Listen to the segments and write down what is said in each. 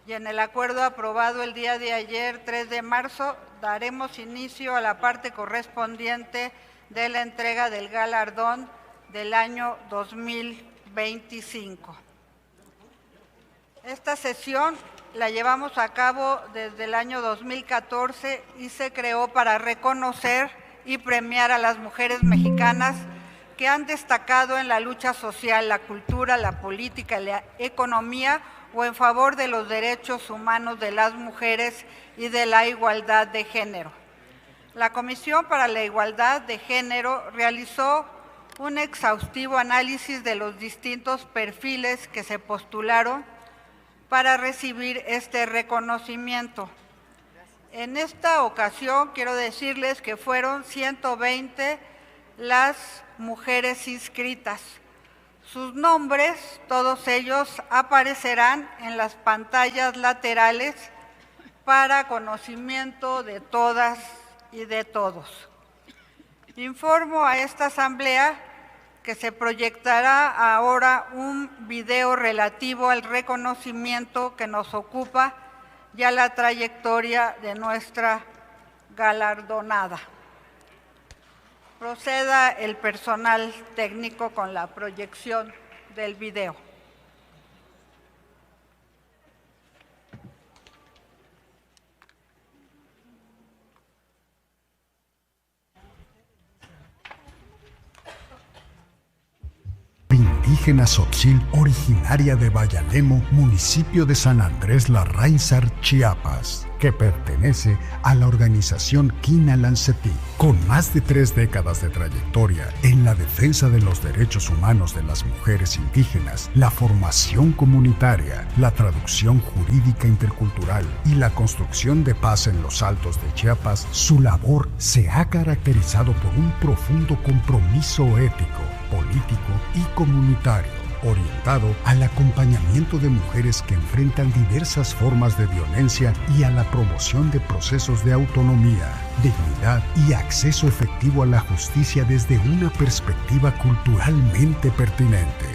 y en el acuerdo aprobado el día de ayer, 3 de marzo, daremos inicio a la parte correspondiente de la entrega del galardón del año 2025. Esta sesión la llevamos a cabo desde el año 2014 y se creó para reconocer y premiar a las mujeres mexicanas que han destacado en la lucha social, la cultura, la política y la economía o en favor de los derechos humanos de las mujeres y de la igualdad de género. La Comisión para la Igualdad de Género realizó un exhaustivo análisis de los distintos perfiles que se postularon para recibir este reconocimiento. En esta ocasión quiero decirles que fueron 120 las mujeres inscritas. Sus nombres, todos ellos, aparecerán en las pantallas laterales para conocimiento de todas y de todos. Informo a esta asamblea que se proyectará ahora un video relativo al reconocimiento que nos ocupa y a la trayectoria de nuestra galardonada. Proceda el personal técnico con la proyección del video. Indígena Tzotzil, originaria de Bayalemo, municipio de San Andrés Larrainzar, Chiapas, que pertenece a la organización Quinalancepí, con más de 3 décadas de trayectoria en la defensa de los derechos humanos de las mujeres indígenas, la formación comunitaria, la traducción jurídica intercultural y la construcción de paz en los Altos de Chiapas. Su labor se ha caracterizado por un profundo compromiso ético, político y comunitario, orientado al acompañamiento de mujeres que enfrentan diversas formas de violencia y a la promoción de procesos de autonomía, dignidad y acceso efectivo a la justicia desde una perspectiva culturalmente pertinente.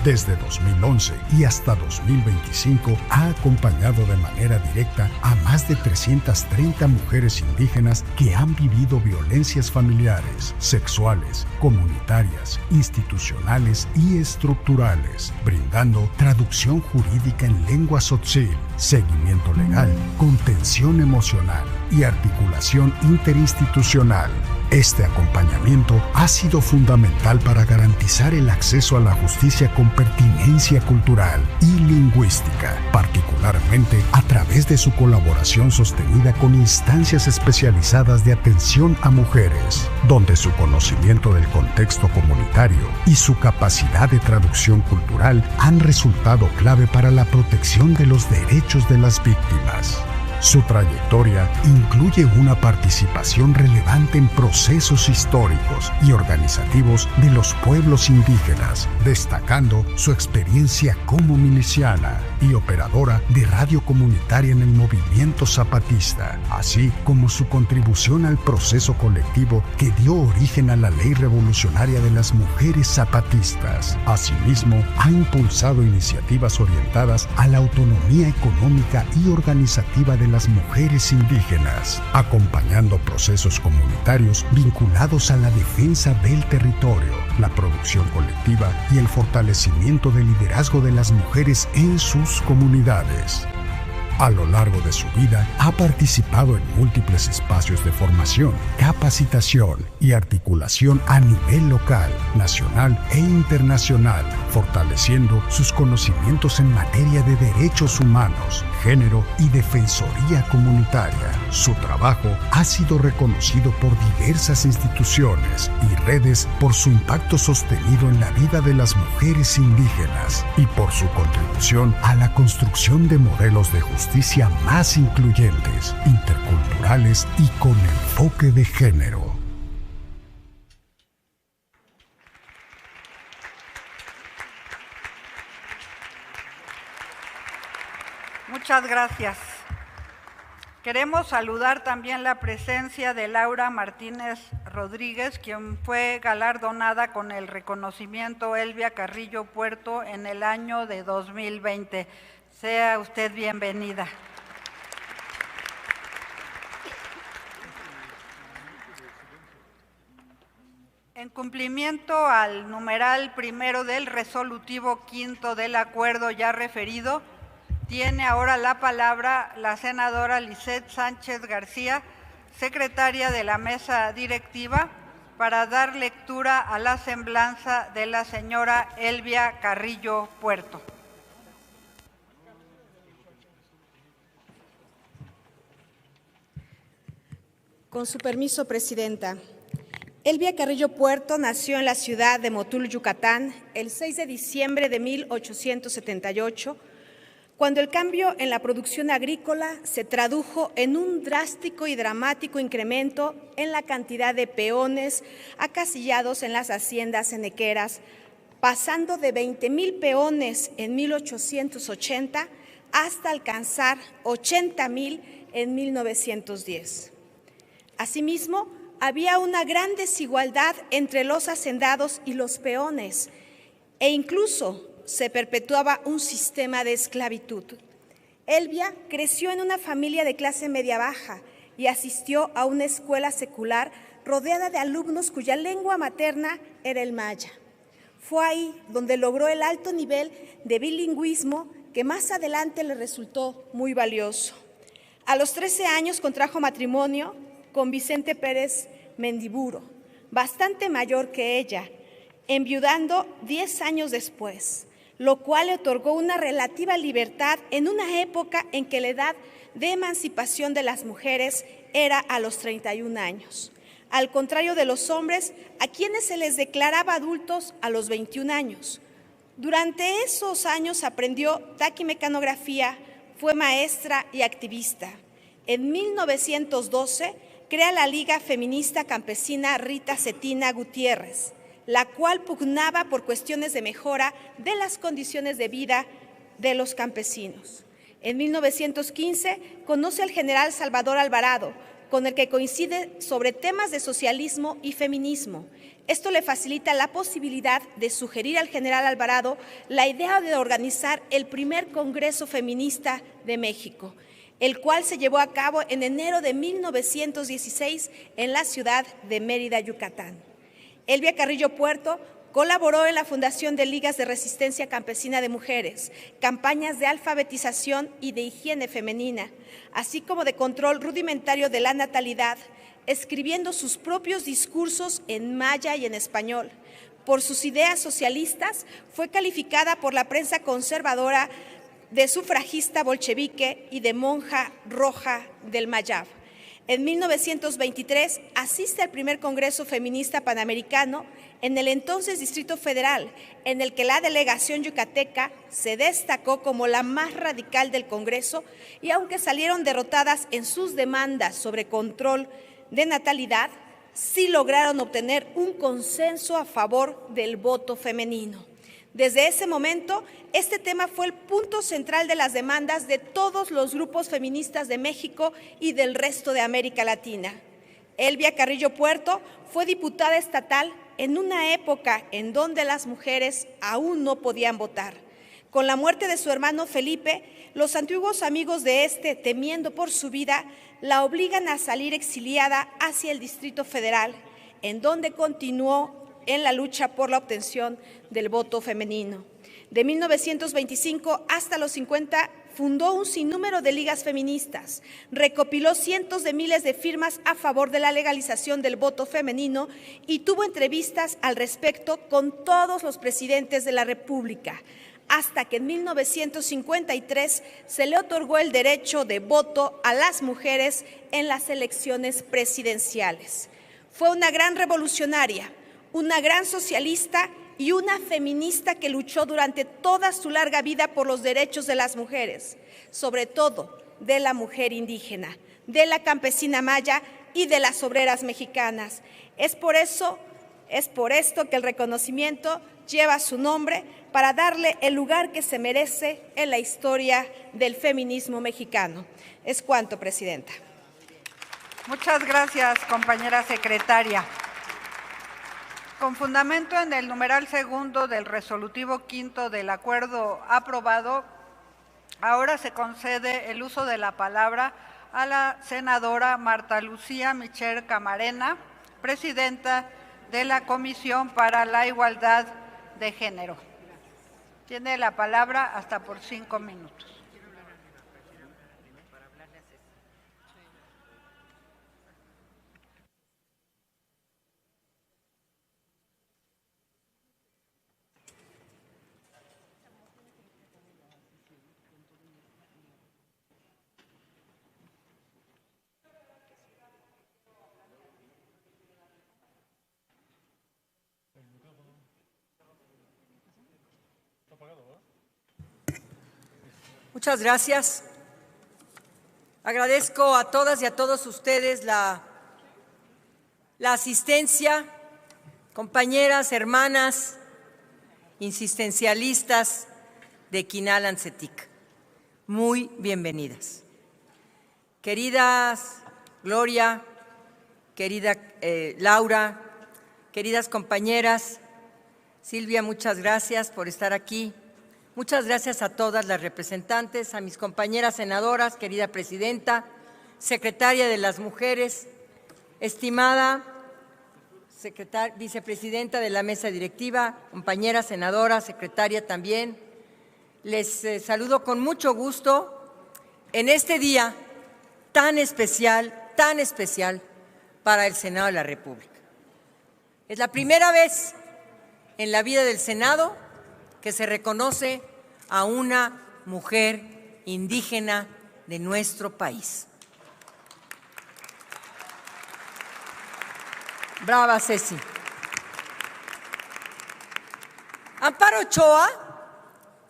Desde 2011 y hasta 2025 ha acompañado de manera directa a más de 330 mujeres indígenas que han vivido violencias familiares, sexuales, comunitarias, institucionales y estructurales, brindando traducción jurídica en lengua tzotzil, seguimiento legal, contención emocional y articulación interinstitucional. Este acompañamiento ha sido fundamental para garantizar el acceso a la justicia con pertinencia cultural y lingüística, particularmente a través de su colaboración sostenida con instancias especializadas de atención a mujeres, donde su conocimiento del contexto comunitario y su capacidad de traducción cultural han resultado clave para la protección de los derechos de las víctimas. Su trayectoria incluye una participación relevante en procesos históricos y organizativos de los pueblos indígenas, destacando su experiencia como miliciana y operadora de radio comunitaria en el movimiento zapatista, así como su contribución al proceso colectivo que dio origen a la Ley Revolucionaria de las Mujeres Zapatistas. Asimismo, ha impulsado iniciativas orientadas a la autonomía económica y organizativa de las mujeres indígenas, acompañando procesos comunitarios vinculados a la defensa del territorio, la producción colectiva y el fortalecimiento del liderazgo de las mujeres en sus comunidades. A lo largo de su vida, ha participado en múltiples espacios de formación, capacitación y articulación a nivel local, nacional e internacional, fortaleciendo sus conocimientos en materia de derechos humanos, género y defensoría comunitaria. Su trabajo ha sido reconocido por diversas instituciones y redes por su impacto sostenido en la vida de las mujeres indígenas y por su contribución a la construcción de modelos de justicia más incluyentes, interculturales y con enfoque de género. Muchas gracias. Queremos saludar también la presencia de Laura Martínez Rodríguez, quien fue galardonada con el reconocimiento Elvia Carrillo Puerto en el año de 2020. Sea usted bienvenida. En cumplimiento al numeral primero del resolutivo quinto del acuerdo ya referido, tiene ahora la palabra la senadora Lisette Sánchez García, secretaria de la mesa directiva, para dar lectura a la semblanza de la señora Elvia Carrillo Puerto. Con su permiso, Presidenta. Elvia Carrillo Puerto nació en la ciudad de Motul, Yucatán, el 6 de diciembre de 1878, cuando el cambio en la producción agrícola se tradujo en un drástico y dramático incremento en la cantidad de peones acasillados en las haciendas henequeras, pasando de 20,000 peones en 1880 hasta alcanzar 80,000 en 1910. Asimismo, había una gran desigualdad entre los hacendados y los peones, e incluso se perpetuaba un sistema de esclavitud. Elvia creció en una familia de clase media-baja y asistió a una escuela secular rodeada de alumnos cuya lengua materna era el maya. Fue ahí donde logró el alto nivel de bilingüismo que más adelante le resultó muy valioso. A los 13 años contrajo matrimonio con Vicente Pérez Mendiburo, bastante mayor que ella, enviudando 10 años después, lo cual le otorgó una relativa libertad en una época en que la edad de emancipación de las mujeres era a los 31 años, al contrario de los hombres, a quienes se les declaraba adultos a los 21 años. Durante esos años aprendió taquimecanografía, fue maestra y activista. En 1912 crea la Liga Feminista Campesina Rita Cetina Gutiérrez, la cual pugnaba por cuestiones de mejora de las condiciones de vida de los campesinos. En 1915 conoce al general Salvador Alvarado, con el que coincide sobre temas de socialismo y feminismo. Esto le facilita la posibilidad de sugerir al general Alvarado la idea de organizar el primer Congreso Feminista de México, el cual se llevó a cabo en enero de 1916 en la ciudad de Mérida, Yucatán. Elvia Carrillo Puerto colaboró en la fundación de ligas de resistencia campesina de mujeres, campañas de alfabetización y de higiene femenina, así como de control rudimentario de la natalidad, escribiendo sus propios discursos en maya y en español. Por sus ideas socialistas fue calificada por la prensa conservadora de sufragista bolchevique y de monja roja del Mayab. En 1923 asiste al primer Congreso Feminista Panamericano en el entonces Distrito Federal, en el que la delegación yucateca se destacó como la más radical del Congreso, y aunque salieron derrotadas en sus demandas sobre control de natalidad, sí lograron obtener un consenso a favor del voto femenino. Desde ese momento, este tema fue el punto central de las demandas de todos los grupos feministas de México y del resto de América Latina. Elvia Carrillo Puerto fue diputada estatal en una época en donde las mujeres aún no podían votar. Con la muerte de su hermano Felipe, los antiguos amigos de este, temiendo por su vida, la obligan a salir exiliada hacia el Distrito Federal, en donde continuó en la lucha por la obtención del voto femenino. De 1925 hasta los 50 fundó un sinnúmero de ligas feministas, recopiló cientos de miles de firmas a favor de la legalización del voto femenino y tuvo entrevistas al respecto con todos los presidentes de la República, hasta que en 1953 se le otorgó el derecho de voto a las mujeres en las elecciones presidenciales. Fue una gran revolucionaria, una gran socialista y una feminista que luchó durante toda su larga vida por los derechos de las mujeres, sobre todo de la mujer indígena, de la campesina maya y de las obreras mexicanas. Es por esto que el reconocimiento lleva su nombre, para darle el lugar que se merece en la historia del feminismo mexicano. Es cuanto, Presidenta. Muchas gracias, compañera secretaria. Con fundamento en el numeral segundo del resolutivo quinto del acuerdo aprobado, Ahora se concede el uso de la palabra a la senadora Marta Lucía Michel Camarena, presidenta de la Comisión para la Igualdad de Género. Tiene la palabra hasta por 5 minutos. Muchas gracias. Agradezco a todas y a todos ustedes la asistencia, compañeras, hermanas, insistencialistas de Quinal Ancetic. Muy bienvenidas. Queridas Gloria, querida Laura, queridas compañeras, Silvia, muchas gracias por estar aquí. Muchas gracias a todas las representantes, a mis compañeras senadoras, querida presidenta, secretaria de las Mujeres, estimada vicepresidenta de la mesa directiva, compañera senadora, secretaria también. Les saludo con mucho gusto en este día tan especial para el Senado de la República. Es la primera vez en la vida del Senado que se reconoce a una mujer indígena de nuestro país. Brava, Ceci. Amparo Ochoa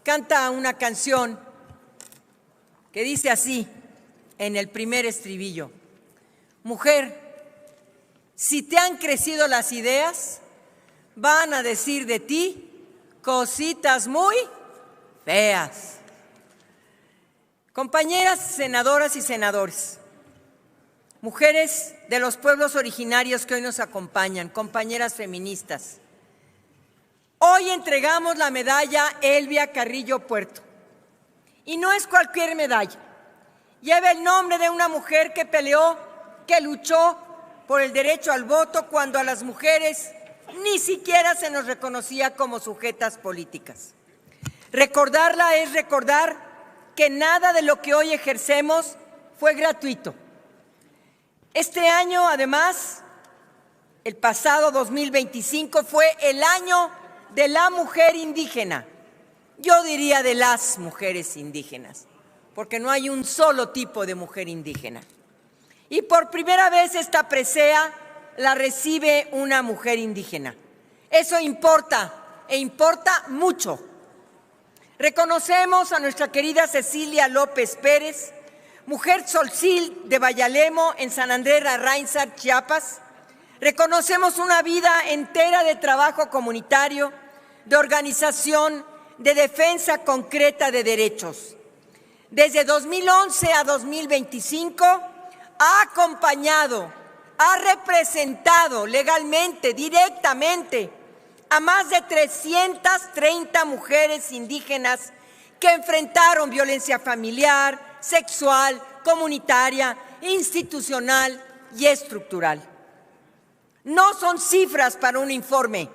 canta una canción que dice así, en el primer estribillo: mujer, si te han crecido las ideas, van a decir de ti cositas muy feas. Compañeras senadoras y senadores, mujeres de los pueblos originarios que hoy nos acompañan, compañeras feministas, hoy entregamos la medalla Elvia Carrillo Puerto. Y no es cualquier medalla, lleva el nombre de una mujer que peleó, que luchó por el derecho al voto cuando a las mujeres ni siquiera se nos reconocía como sujetas políticas. Recordarla es recordar que nada de lo que hoy ejercemos fue gratuito. Este año, además, el pasado 2025 fue el año de la mujer indígena. Yo diría de las mujeres indígenas, porque no hay un solo tipo de mujer indígena. Y por primera vez esta presea la recibe una mujer indígena. Eso importa, e importa mucho. Reconocemos a nuestra querida Cecilia López Pérez, mujer tzotzil de Bayalemo, en San Andrés Larrainzar, Chiapas. Reconocemos una vida entera de trabajo comunitario, de organización, de defensa concreta de derechos. Desde 2011 a 2025 ha acompañado, ha representado legalmente, directamente, a más de 330 mujeres indígenas que enfrentaron violencia familiar, sexual, comunitaria, institucional y estructural. No son cifras para un informe,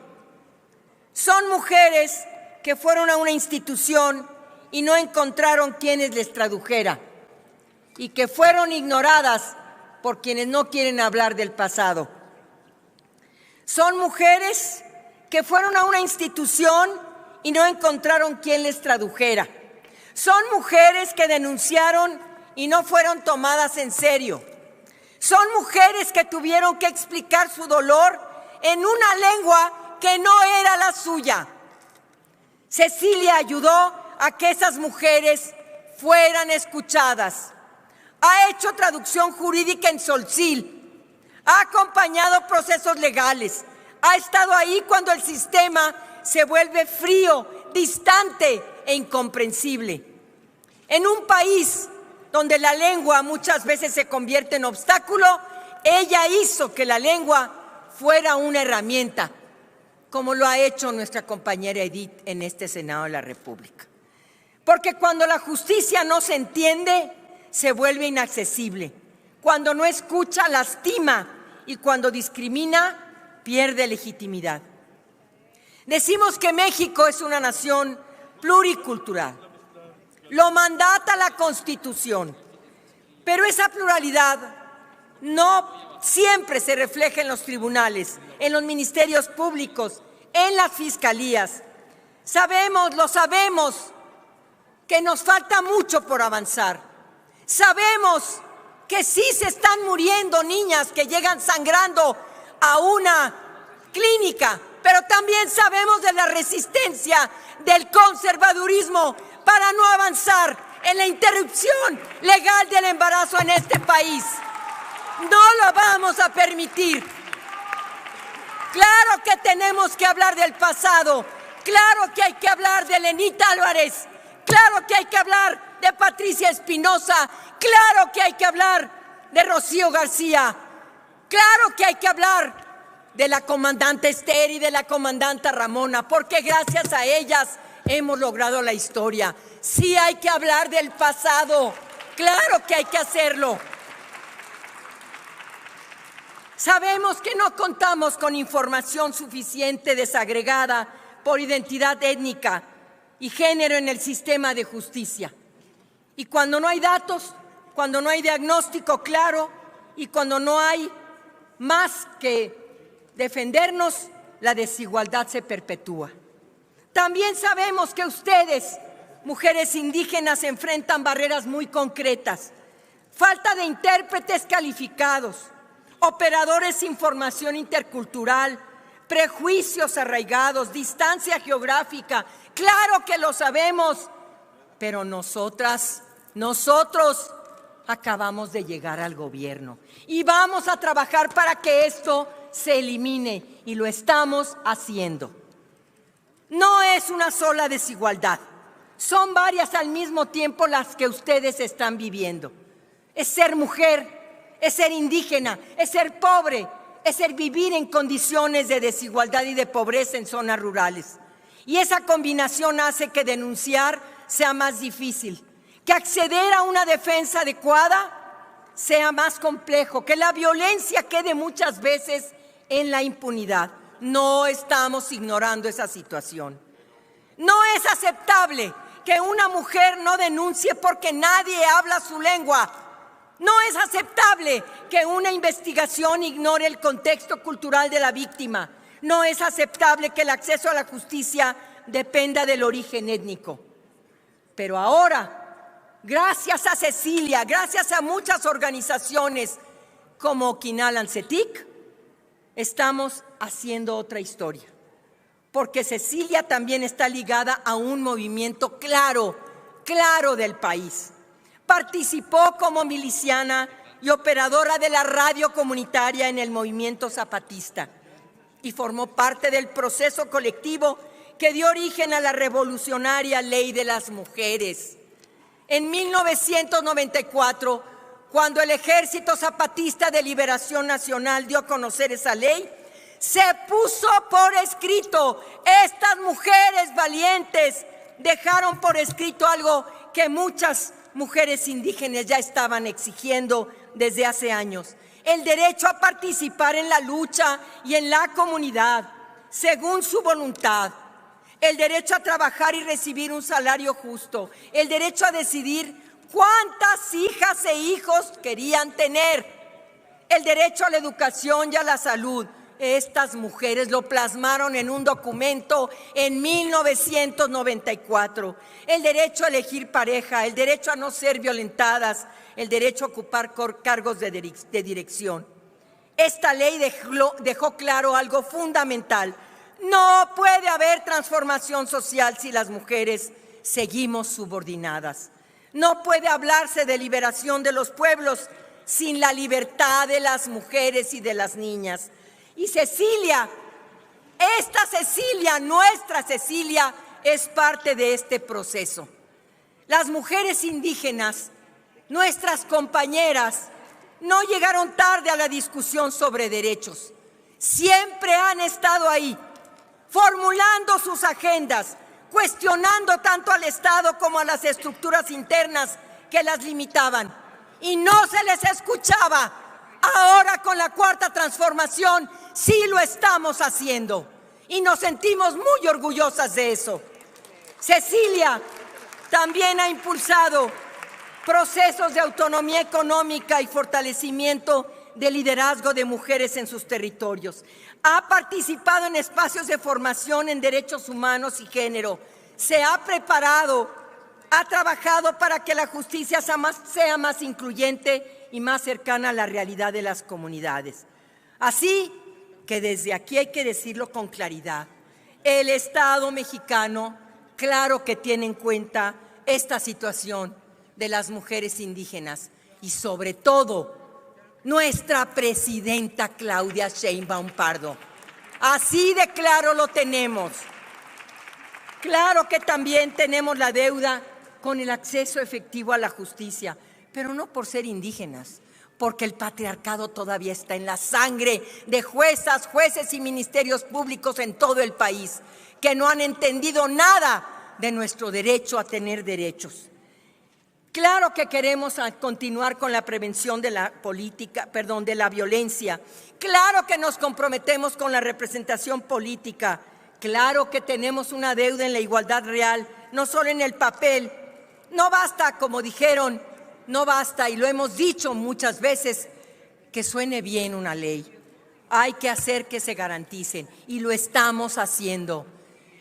son mujeres que fueron a una institución y no encontraron quienes les tradujera, y que fueron ignoradas por quienes no quieren hablar del pasado. Son mujeres que fueron a una institución y no encontraron quien les tradujera. Son mujeres que denunciaron y no fueron tomadas en serio. Son mujeres que tuvieron que explicar su dolor en una lengua que no era la suya. Cecilia ayudó a que esas mujeres fueran escuchadas. Ha hecho traducción jurídica en tzotzil, ha acompañado procesos legales, ha estado ahí cuando el sistema se vuelve frío, distante e incomprensible. En un país donde la lengua muchas veces se convierte en obstáculo, ella hizo que la lengua fuera una herramienta, como lo ha hecho nuestra compañera Edith en este Senado de la República. Porque cuando la justicia no se entiende, se vuelve inaccesible. Cuando no escucha, lastima, y cuando discrimina, pierde legitimidad. Decimos que México es una nación pluricultural. Lo mandata la Constitución. Pero esa pluralidad no siempre se refleja en los tribunales, en los ministerios públicos, en las fiscalías. Lo sabemos, que nos falta mucho por avanzar. Sabemos que sí se están muriendo niñas que llegan sangrando a una clínica, pero también sabemos de la resistencia del conservadurismo para no avanzar en la interrupción legal del embarazo en este país. No lo vamos a permitir. Claro que tenemos que hablar del pasado, claro que hay que hablar de Lenita Álvarez, claro que hay que hablar de Patricia Espinosa, claro que hay que hablar de Rocío García, claro que hay que hablar de la comandante Esther y de la comandante Ramona, porque gracias a ellas hemos logrado la historia. Sí hay que hablar del pasado, claro que hay que hacerlo. Sabemos que no contamos con información suficiente desagregada por identidad étnica y género en el sistema de justicia. Y cuando no hay datos, cuando no hay diagnóstico claro y cuando no hay más que defendernos, la desigualdad se perpetúa. También sabemos que ustedes, mujeres indígenas, enfrentan barreras muy concretas: falta de intérpretes calificados, operadores sin formación intercultural, prejuicios arraigados, distancia geográfica. Claro que lo sabemos, pero nosotros acabamos de llegar al gobierno y vamos a trabajar para que esto se elimine, y lo estamos haciendo. No es una sola desigualdad, son varias al mismo tiempo las que ustedes están viviendo. Es ser mujer, es ser indígena, es ser pobre, es ser vivir en condiciones de desigualdad y de pobreza en zonas rurales. Y esa combinación hace que denunciar sea más difícil, que acceder a una defensa adecuada sea más complejo, que la violencia quede muchas veces en la impunidad. No estamos ignorando esa situación. No es aceptable que una mujer no denuncie porque nadie habla su lengua. No es aceptable que una investigación ignore el contexto cultural de la víctima. No es aceptable que el acceso a la justicia dependa del origen étnico. Pero ahora, gracias a Cecilia, gracias a muchas organizaciones como Quinalan-CETIC, estamos haciendo otra historia. Porque Cecilia también está ligada a un movimiento claro del país. Participó como miliciana y operadora de la radio comunitaria en el movimiento zapatista y formó parte del proceso colectivo que dio origen a la revolucionaria Ley de las Mujeres. En 1994, cuando el Ejército Zapatista de Liberación Nacional dio a conocer esa ley, se puso por escrito. Estas mujeres valientes dejaron por escrito algo que muchas mujeres indígenas ya estaban exigiendo desde hace años: el derecho a participar en la lucha y en la comunidad según su voluntad, el derecho a trabajar y recibir un salario justo, el derecho a decidir cuántas hijas e hijos querían tener, el derecho a la educación y a la salud. Estas mujeres lo plasmaron en un documento en 1994. El derecho a elegir pareja, el derecho a no ser violentadas, el derecho a ocupar cargos de dirección. Esta ley dejó claro algo fundamental: no puede haber transformación social si las mujeres seguimos subordinadas. No puede hablarse de liberación de los pueblos sin la libertad de las mujeres y de las niñas. Y Cecilia, esta Cecilia, nuestra Cecilia, es parte de este proceso. Las mujeres indígenas, nuestras compañeras, no llegaron tarde a la discusión sobre derechos. Siempre han estado ahí, formulando sus agendas, cuestionando tanto al Estado como a las estructuras internas que las limitaban. Y no se les escuchaba. Ahora con la Cuarta Transformación sí lo estamos haciendo y nos sentimos muy orgullosas de eso. Cecilia también ha impulsado procesos de autonomía económica y fortalecimiento del liderazgo de mujeres en sus territorios. Ha participado en espacios de formación en derechos humanos y género. Se ha preparado, ha trabajado para que la justicia sea más incluyente y más cercana a la realidad de las comunidades. Así que desde aquí hay que decirlo con claridad. El Estado mexicano, claro que tiene en cuenta esta situación de las mujeres indígenas y sobre todo nuestra presidenta Claudia Sheinbaum Pardo. Así de claro lo tenemos. Claro que también tenemos la deuda con el acceso efectivo a la justicia, pero no por ser indígenas, porque el patriarcado todavía está en la sangre de juezas, jueces y ministerios públicos en todo el país, que no han entendido nada de nuestro derecho a tener derechos. Claro que queremos continuar con la prevención de la violencia. Claro que nos comprometemos con la representación política. Claro que tenemos una deuda en la igualdad real, no solo en el papel. No basta, como dijeron, no basta, y lo hemos dicho muchas veces, que suene bien una ley. Hay que hacer que se garanticen, y lo estamos haciendo.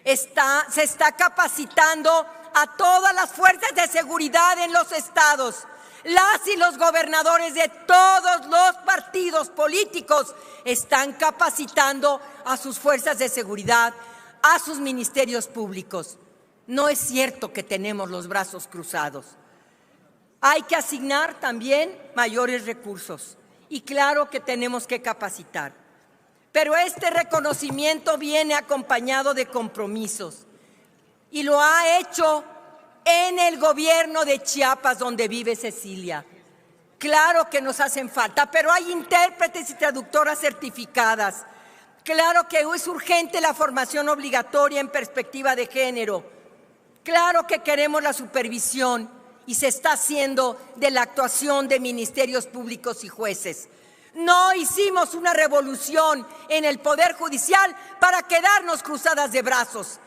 Se está capacitando a todas las fuerzas de seguridad en los estados. Las y los gobernadores de todos los partidos políticos están capacitando a sus fuerzas de seguridad, a sus ministerios públicos. No es cierto que tenemos los brazos cruzados. Hay que asignar también mayores recursos y claro que tenemos que capacitar. Pero este reconocimiento viene acompañado de compromisos y lo ha hecho en el gobierno de Chiapas, donde vive Cecilia. Claro que nos hacen falta, pero hay intérpretes y traductoras certificadas. Claro que es urgente la formación obligatoria en perspectiva de género. Claro que queremos la supervisión y se está haciendo de la actuación de ministerios públicos y jueces. No hicimos una revolución en el Poder Judicial para quedarnos cruzadas de brazos,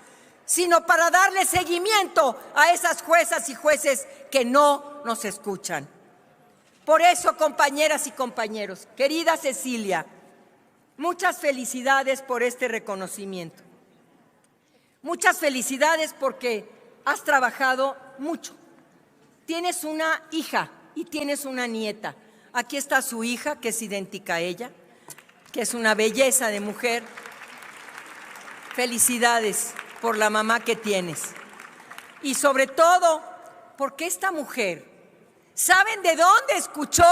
sino para darle seguimiento a esas juezas y jueces que no nos escuchan. Por eso, compañeras y compañeros, querida Cecilia, muchas felicidades por este reconocimiento. Muchas felicidades porque has trabajado mucho. Tienes una hija y tienes una nieta. Aquí está su hija, que es idéntica a ella, que es una belleza de mujer. Felicidades por la mamá que tienes. Y sobre todo, porque esta mujer, ¿saben de dónde escuchó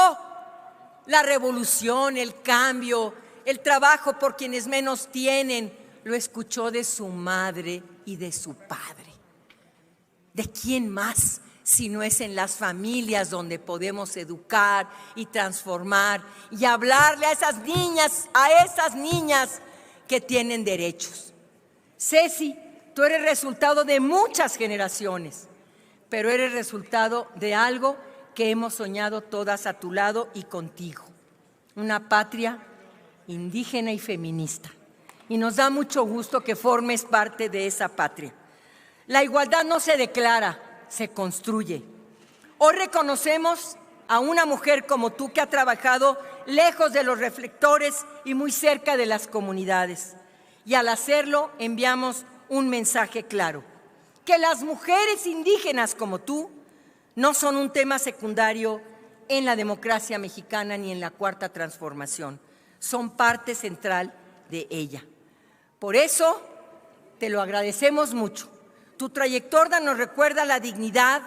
la revolución, el cambio, el trabajo por quienes menos tienen? Lo escuchó de su madre y de su padre. ¿De quién más? Si no es en las familias donde podemos educar y transformar y hablarle a esas niñas que tienen derechos. Ceci, tú eres resultado de muchas generaciones, pero eres resultado de algo que hemos soñado todas a tu lado y contigo. Una patria indígena y feminista. Y nos da mucho gusto que formes parte de esa patria. La igualdad no se declara, se construye. Hoy reconocemos a una mujer como tú que ha trabajado lejos de los reflectores y muy cerca de las comunidades. Y al hacerlo enviamos un mensaje claro, que las mujeres indígenas como tú no son un tema secundario en la democracia mexicana ni en la Cuarta Transformación, son parte central de ella. Por eso te lo agradecemos mucho. Tu trayectoria nos recuerda la dignidad,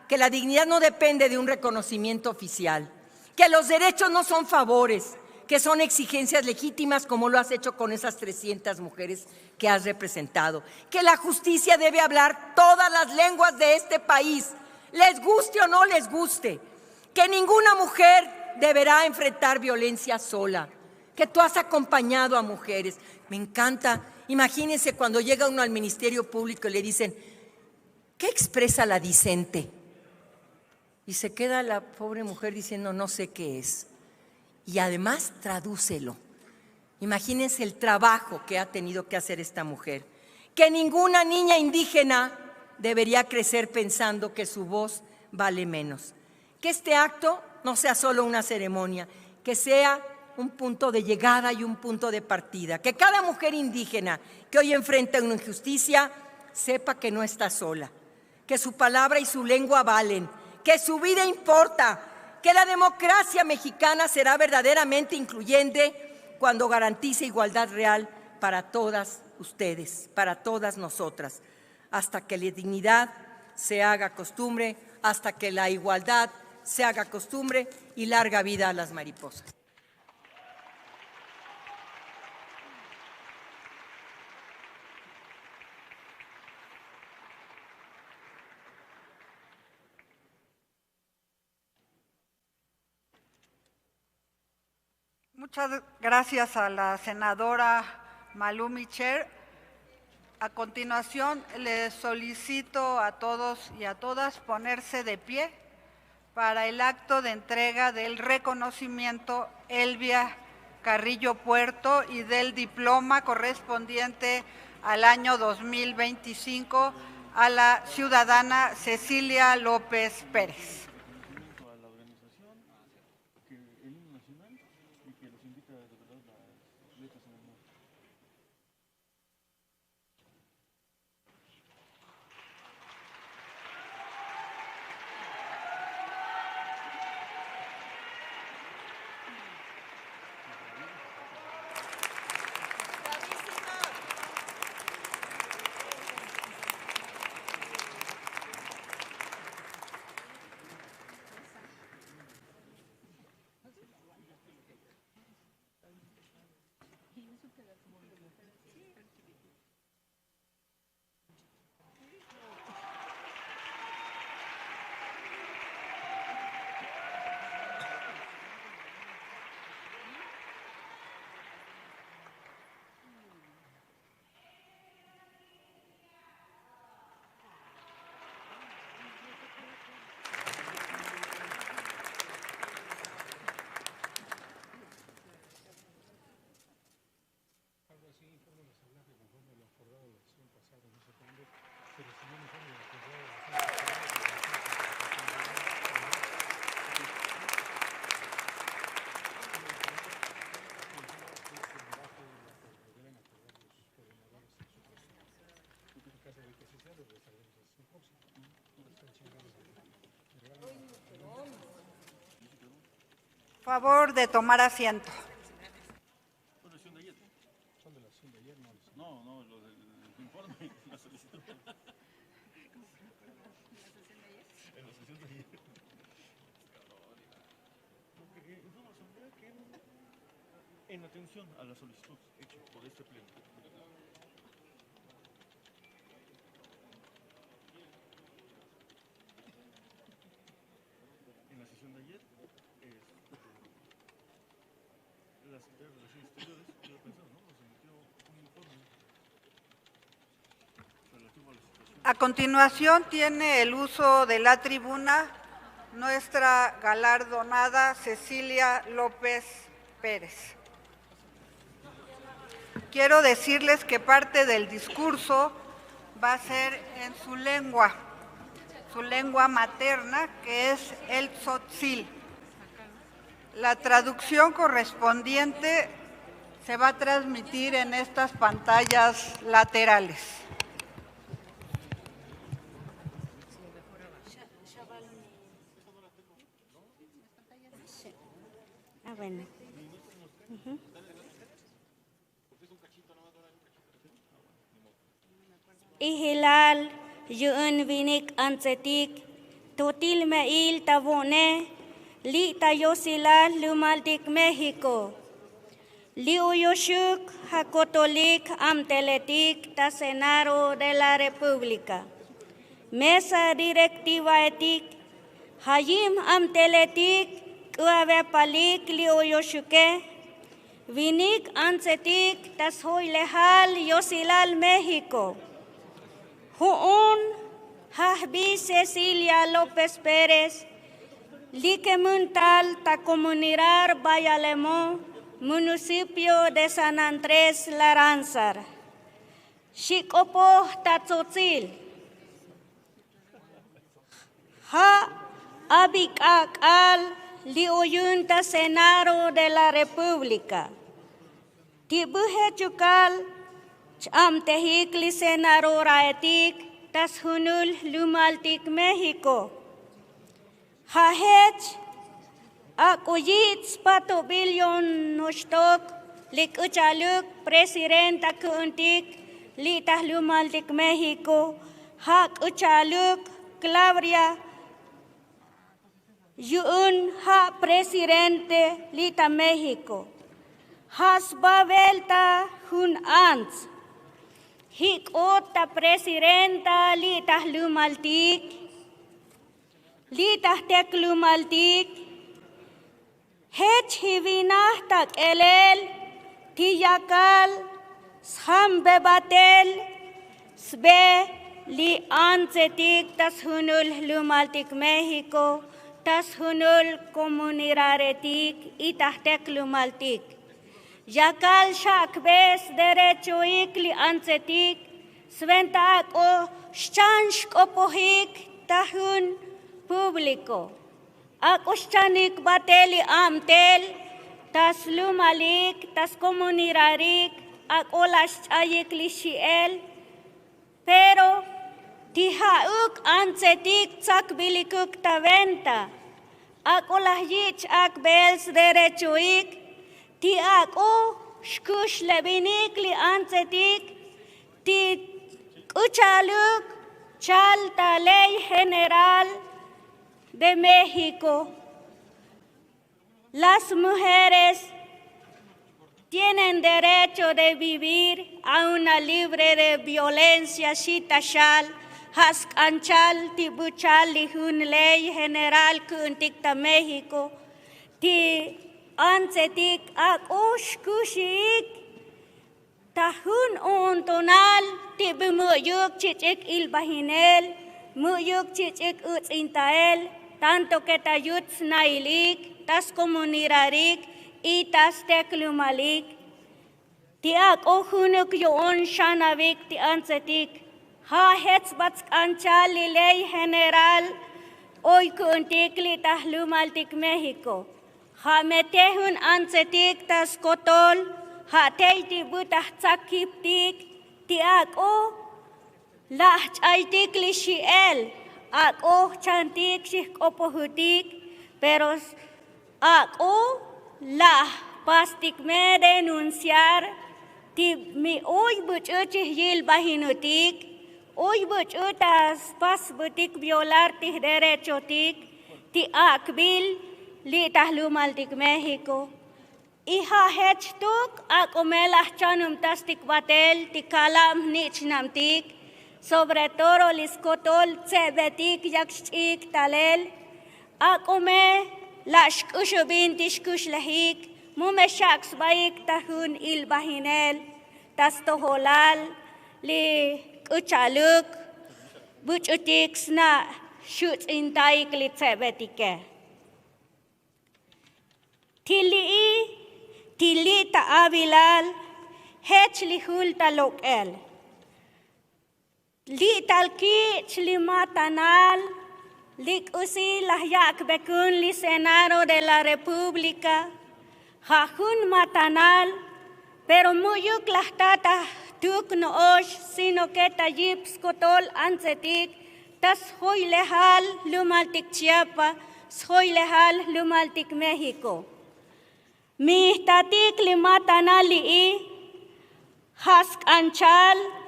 que la dignidad no depende de un reconocimiento oficial, que los derechos no son favores, que son exigencias legítimas como lo has hecho con esas 300 mujeres que has representado, que la justicia debe hablar todas las lenguas de este país, les guste o no les guste, que ninguna mujer deberá enfrentar violencia sola, que tú has acompañado a mujeres. Me encanta. Imagínense cuando llega uno al Ministerio Público y le dicen, ¿qué expresa la disente? Y se queda la pobre mujer diciendo, no sé qué es. Y además, tradúcelo. Imagínense el trabajo que ha tenido que hacer esta mujer. Que ninguna niña indígena debería crecer pensando que su voz vale menos. Que este acto no sea solo una ceremonia, que sea un punto de llegada y un punto de partida. Que cada mujer indígena que hoy enfrenta una injusticia sepa que no está sola, que su palabra y su lengua valen, que su vida importa, que la democracia mexicana será verdaderamente incluyente cuando garantice igualdad real para todas ustedes, para todas nosotras, hasta que la dignidad se haga costumbre, hasta que la igualdad se haga costumbre y larga vida a las mariposas. Muchas gracias a la senadora Malú Micher. A continuación, les solicito a todos y a todas ponerse de pie para el acto de entrega del reconocimiento Elvia Carrillo Puerto y del diploma correspondiente al año 2025 a la ciudadana Cecilia López Pérez. Favor de tomar asiento. En atención a la solicitud hecha por este pleno. En la sesión de ayer, la Secretaría de Relaciones Exteriores, yo pensaba, ¿no? Nos emitió un informe relativo a la situación. A continuación tiene el uso de la tribuna nuestra galardonada Cecilia López Pérez. Quiero decirles que parte del discurso va a ser en su lengua materna, que es el tzotzil. La traducción correspondiente se va a transmitir en estas pantallas laterales. Bueno. Ihilal yun vinik ansetik totil meil tavone li tayosilal lumaltik México li uyoshuk hakotolik amteletik tasenaro de la República mesa directiva etik hayim amteletik Kuavepalik liuyoshuke, vinik ansetik tas hoy lejal yosilal México. Huun Hasbi Cecilia López Pérez, Lique Muntal, ta Comunidad Bayalemo, municipio de San Andrés Laránzar. Shikopo Tatzotzil. Ha Abicakal, Liuyunta Senado de la República. Tibuhechukal, Chamtehikli Senado Raetik, Tashunul Lumaltik México. Hahech, Akuyits Patobilion Nostok, Lik Uchaluk, Presidenta Kuntik, Litas Lumaltik México, Hak Uchaluk, Claudia, Yun Ha Presidente, Lita México, Hasbavelta Hun Ants, Hik Ota Presidenta, Litas Lumaltik, Litas Tek Lumaltik, Hech Hivinah Tak Elel, Tiyakal, Sambebatel, Sbe, Li Ancetik, Tashunul Lumaltik México, Tashunul Comuniraretik, Itahtek Lumaltik. Yakal Shakbes Derechoik Li Ancetik, Sventak o Shchansh Opohik, Tahun Público. Akuschanik Bateli Amtel, Tas Lumalik, Tas Comunirarik, Akolash Ayik Lishiel, pero Tihauk Ancetik Tzakbilikuk Taventa, Akolahich Akbels Derechoik, Tiak o Shkush Lebinik Li Ancetik, Ti Kuchaluk Chalta Ley General de México. Las mujeres tienen derecho de vivir a una libre de violencia shitashal, haskanchal, tibuchal, lihun ley general kuntikta México, ti ancetik ak ushkushik, tahun ontonal, ti bumuyuk chichik ilbahinel, muyuk chichik utsintael, tanto que tayut snailik, tas comunirarik, y tas teklumalik. Tiak ohunuk yoon shanavik ti ancetik. Ha hetzbatsk anchali ley general, hoy kuntik li tahlumaltik México. Ha metehun ancetik tas kotol, ha teiti butah tzakiptik, tiak o lahch aitik li shiel, ak o chantik shik opohutik, pero ak o la pastik me denunciar ti mi hoy buchuchih yil bahinutik, hoy buchutas pas butik violar ti derechotik, ti akbil li tahlumaltik México. Iha hechtuk akomelah chanum tastik batel ti kalam nichnamtik, sobre todo liskotol tsebetik yakshik talel, akome Lash kushubin tishkush lahik, mumeshaks baik tahun ilbahinel, tastoholal, li kuchaluk, buchutiks na shoots intaik li tsebetike. Tili ta avilal, hech li hulta lokel. Li talkich li matanal, Lik usi lahyak bekun li Senado de la República, hajun matanal, pero muyuk lahtata tuk no osh, sino que tayips kotol ancetik, tas hoy lehal lumaltik Chiapas, hoy lehal lumaltik México. Mi tatik li matanal li hask anchal,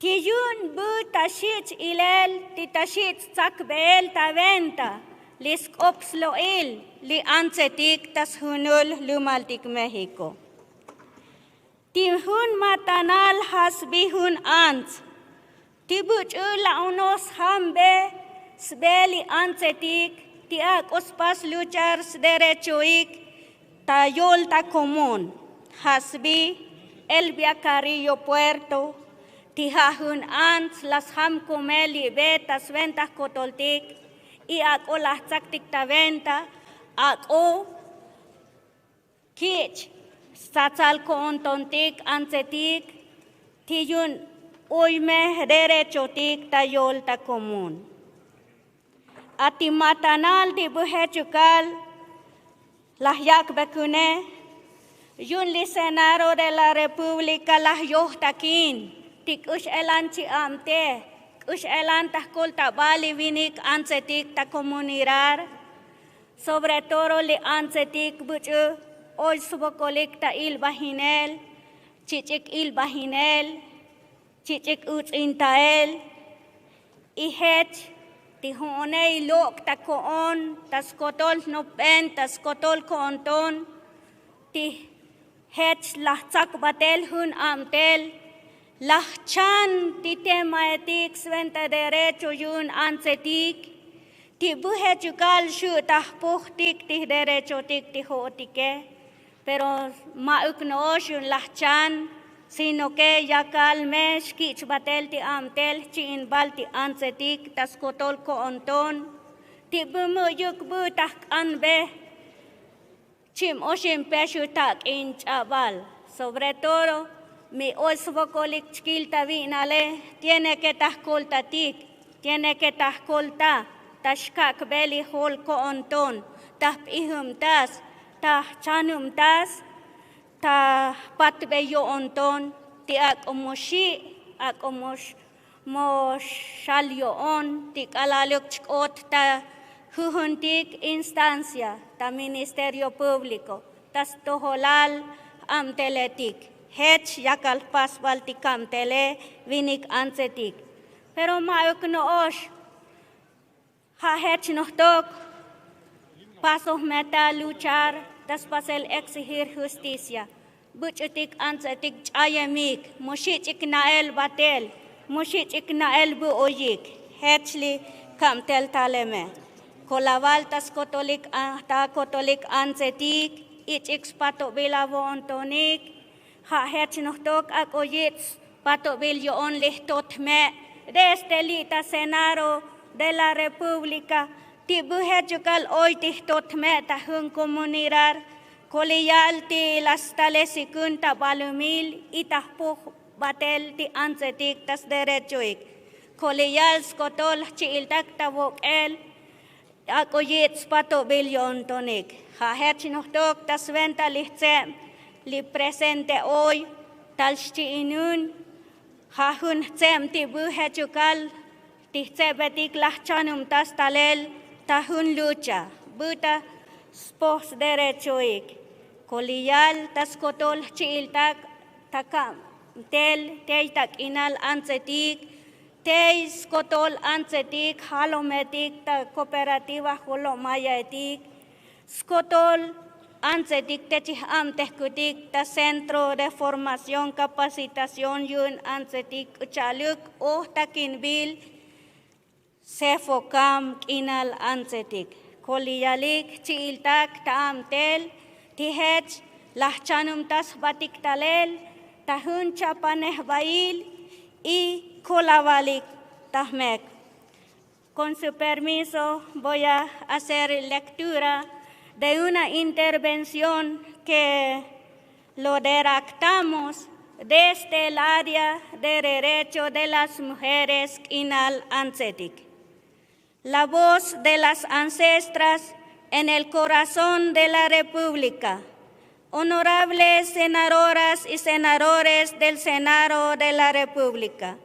Tiyun bu tashich ilel, ti tashich tzakbel taventa, lis opsloil, li ancetik tas hunul lumaltik México. Tihun matanal hasbihun ants, tibuch la unos hambe, sbeli ancetik, tiak ospas luchars derechoik, tayol ta común, hasbi, Elvia Carrillo Puerto, tihahun ans las ham kumeli betas ventas kotoltik y ako las taktik ta venta ako kich satsal ko ontontik ansetik tiyun uyme derechotik tayol ta común. Ati matanal di buhechukal lahyak bekune yun li Senado de la República lah yohtakin tik ush elan chi amte ush elan tahkul tabali vinik ansetik ta comunidad sobre todo li ansetik buchu hoy subokolik ta il bahinel chichik il bahinel chichik uts intael ihech tihone ilok ta koon tas kotol nopen tas kotol koonton ti hech lahchak batel hun amtel lahchan tite maetik sventa derecho yun ansetik ti buhechukal shu tahpuhtik ti derecho tik ti hootike pero mauknoos yun lahchan sino que yakal mesh kich batel ti amtel chi inbal ti ansetik tas kotol ko onton ti bumuyuk butak anbe chim oshim peshu tak in chabal sobre todo mi osvokolik chkil ta vinale tiene que tahkolta tik tiene que tahkolta tashkak beli hol ko onton tah ihum tas tah chanum tas ta patbe yo onton ti ak omosh moshal yo on ti alalok chkot ta huhuntik instancia ta ministerio público tas toholal amteletik hech yakal pasbal ti kamtele vinik ansetik pero mauk no osh ha hech nohtok pasos meta luchar tas pasel exigir justicia buchutik ansetik chayamik mushichik nael batel mushichik nael bu oyik hechli kamtel taleme kolaval tas kotolik ta kotolik ansetik ichik pato bilavo ontonik ha hech nohtok ak oyits pato bil yo on lihtotme desde lita Senado de la República tibu hechukal hoy tihtotme ta hun comunidad koliyal ti las talesikun ta balumil itahpuh batel ti ansetik tas derechoik koliyal skotol chiiltak ta vokel akoyits pato bilyon tonik ha hech nohtok tas venta lihtzem li presente hoy tal inun ha hun tsem tibu hechukal tihcebetik lahchanum tas talel ta hun lucha buta spos derechoik koliyal tas kotol chiiltak takam tel teitak inal ansetik teis kotol ansetik halometik ta cooperativa holomayatik skotol ansetik techih amtehkutik ta centro de formación capacitación yun ansetik uchaluk takinbil sefokam inal ansetik koliyalik chiiltak ta amtel tihech lahchanum tas batik talel tahun chapaneh bail y kolavalik tahmek. Con su permiso voy a hacer lectura de una intervención que lo redactamos desde el área de derecho de las mujeres Inal Ansetik. La voz de las ancestras en el corazón de la República. Honorables senadoras y senadores del Senado de la República,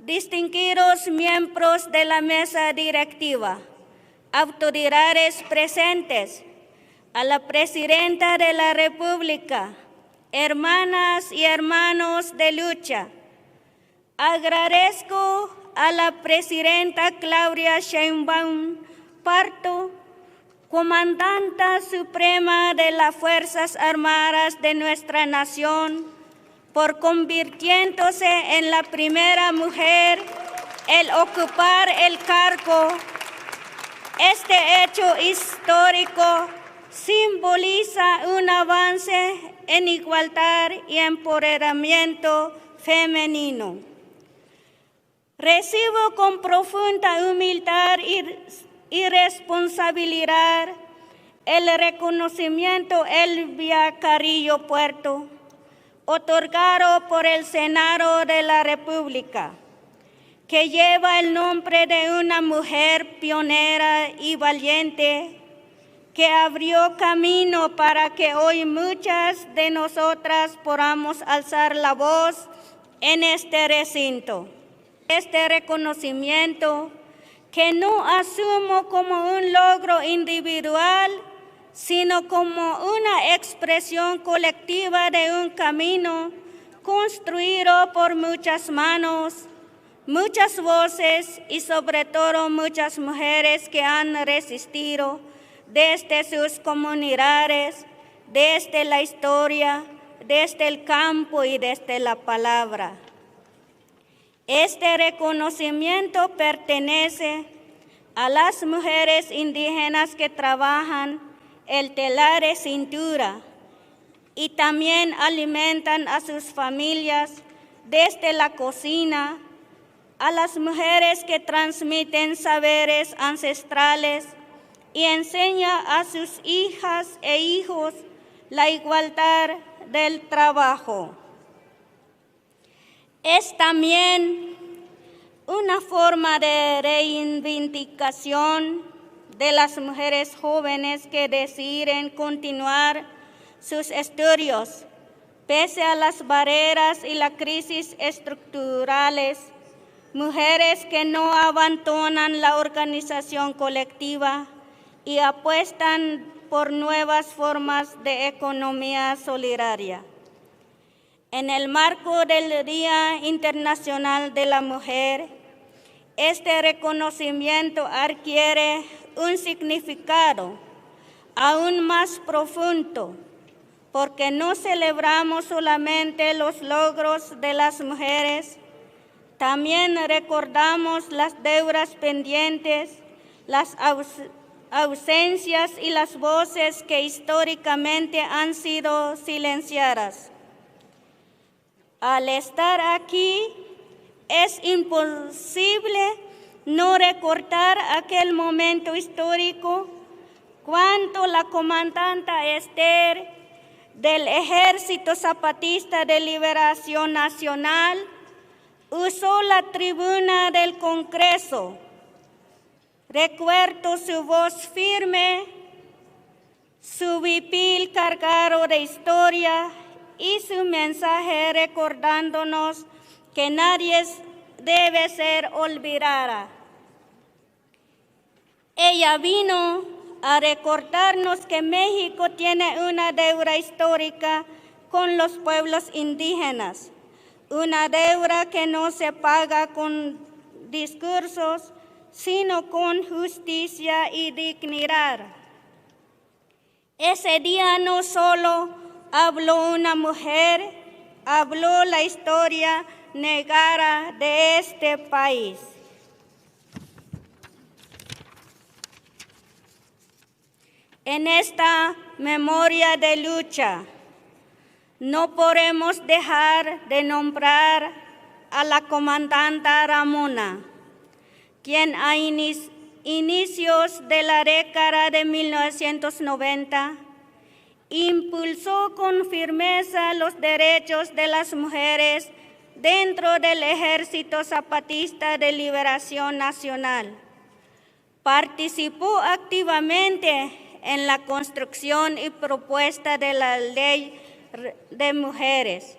distinguidos miembros de la mesa directiva, autoridades presentes, a la Presidenta de la República, hermanas y hermanos de lucha, agradezco a la Presidenta Claudia Sheinbaum Pardo, Comandanta Suprema de las Fuerzas Armadas de nuestra nación, por convirtiéndose en la primera mujer en ocupar el cargo. Este hecho histórico simboliza un avance en igualdad y empoderamiento femenino. Recibo con profunda humildad y responsabilidad el reconocimiento Elvia Carrillo Puerto, otorgado por el Senado de la República, que lleva el nombre de una mujer pionera y valiente que abrió camino para que hoy muchas de nosotras podamos alzar la voz en este recinto. Este reconocimiento que no asumo como un logro individual, sino como una expresión colectiva de un camino construido por muchas manos, muchas voces y sobre todo muchas mujeres que han resistido desde sus comunidades, desde la historia, desde el campo y desde la palabra. Este reconocimiento pertenece a las mujeres indígenas que trabajan el telar de cintura y también alimentan a sus familias desde la cocina, a las mujeres que transmiten saberes ancestrales y enseñan a sus hijas e hijos la igualdad del trabajo. Es también una forma de reivindicación de las mujeres jóvenes que deciden continuar sus estudios, pese a las barreras y las crisis estructurales, mujeres que no abandonan la organización colectiva y apuestan por nuevas formas de economía solidaria. En el marco del Día Internacional de la Mujer, este reconocimiento adquiere un significado aún más profundo, porque no celebramos solamente los logros de las mujeres, también recordamos las deudas pendientes, las ausencias y las voces que históricamente han sido silenciadas. Al estar aquí, es imposible no recordar aquel momento histórico cuando la comandante Esther del Ejército Zapatista de Liberación Nacional usó la tribuna del Congreso. Recuerdo su voz firme, su huipil cargado de historia y su mensaje recordándonos que nadie debe ser olvidada. Ella vino a recordarnos que México tiene una deuda histórica con los pueblos indígenas, una deuda que no se paga con discursos, sino con justicia y dignidad. Ese día no solo habló una mujer, habló la historia negada de este país. En esta memoria de lucha, no podemos dejar de nombrar a la comandante Ramona, quien a inicios de la década de 1990 impulsó con firmeza los derechos de las mujeres dentro del Ejército Zapatista de Liberación Nacional. Participó activamente en la construcción y propuesta de la Ley de Mujeres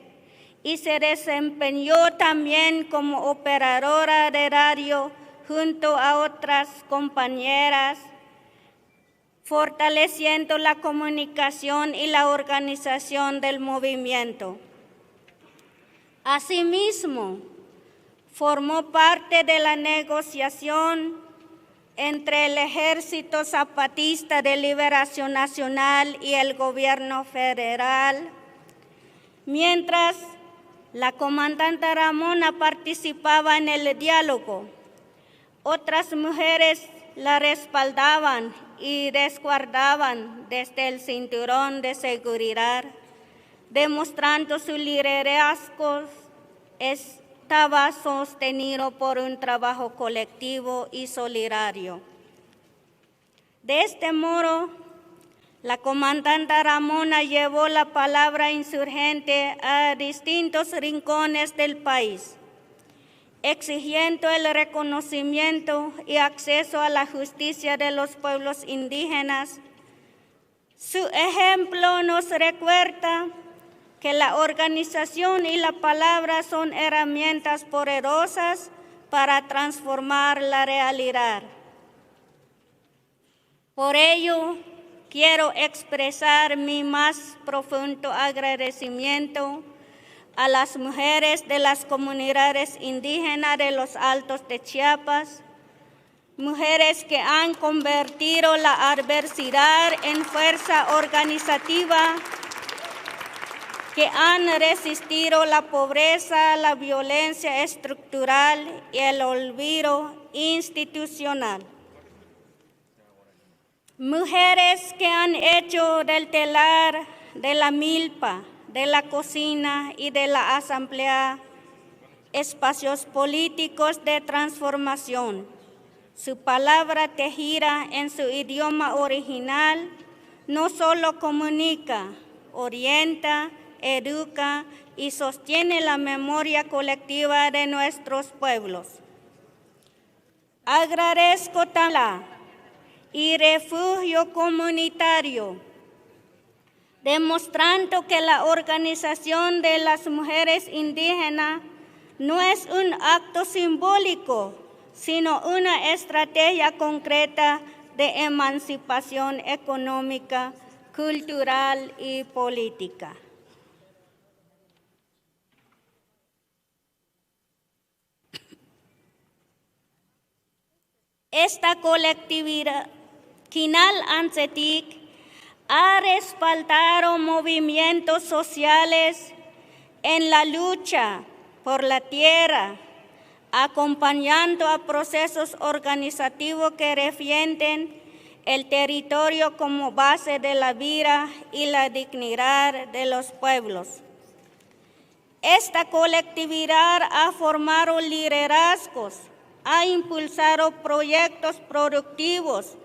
y se desempeñó también como operadora de radio junto a otras compañeras, fortaleciendo la comunicación y la organización del movimiento. Asimismo, formó parte de la negociación entre el Ejército Zapatista de Liberación Nacional y el gobierno federal, mientras la comandante Ramona participaba en el diálogo. Otras mujeres la respaldaban y resguardaban desde el cinturón de seguridad, demostrando su liderazgo estaba sostenido por un trabajo colectivo y solidario. De este modo, la comandante Ramona llevó la palabra insurgente a distintos rincones del país, exigiendo el reconocimiento y acceso a la justicia de los pueblos indígenas. Su ejemplo nos recuerda que la organización y la palabra son herramientas poderosas para transformar la realidad. Por ello, quiero expresar mi más profundo agradecimiento a las mujeres de las comunidades indígenas de los Altos de Chiapas, mujeres que han convertido la adversidad en fuerza organizativa, que han resistido la pobreza, la violencia estructural y el olvido institucional. Mujeres que han hecho del telar, de la milpa, de la cocina y de la asamblea espacios políticos de transformación. Su palabra tejida en su idioma original no solo comunica, orienta, educa y sostiene la memoria colectiva de nuestros pueblos. Agradezco también y refugio comunitario, demostrando que la organización de las mujeres indígenas no es un acto simbólico, sino una estrategia concreta de emancipación económica, cultural y política. Esta colectividad Kinal Ancetic ha respaldado movimientos sociales en la lucha por la tierra, acompañando a procesos organizativos que defienden el territorio como base de la vida y la dignidad de los pueblos. Esta colectividad ha formado liderazgos, ha impulsado proyectos productivos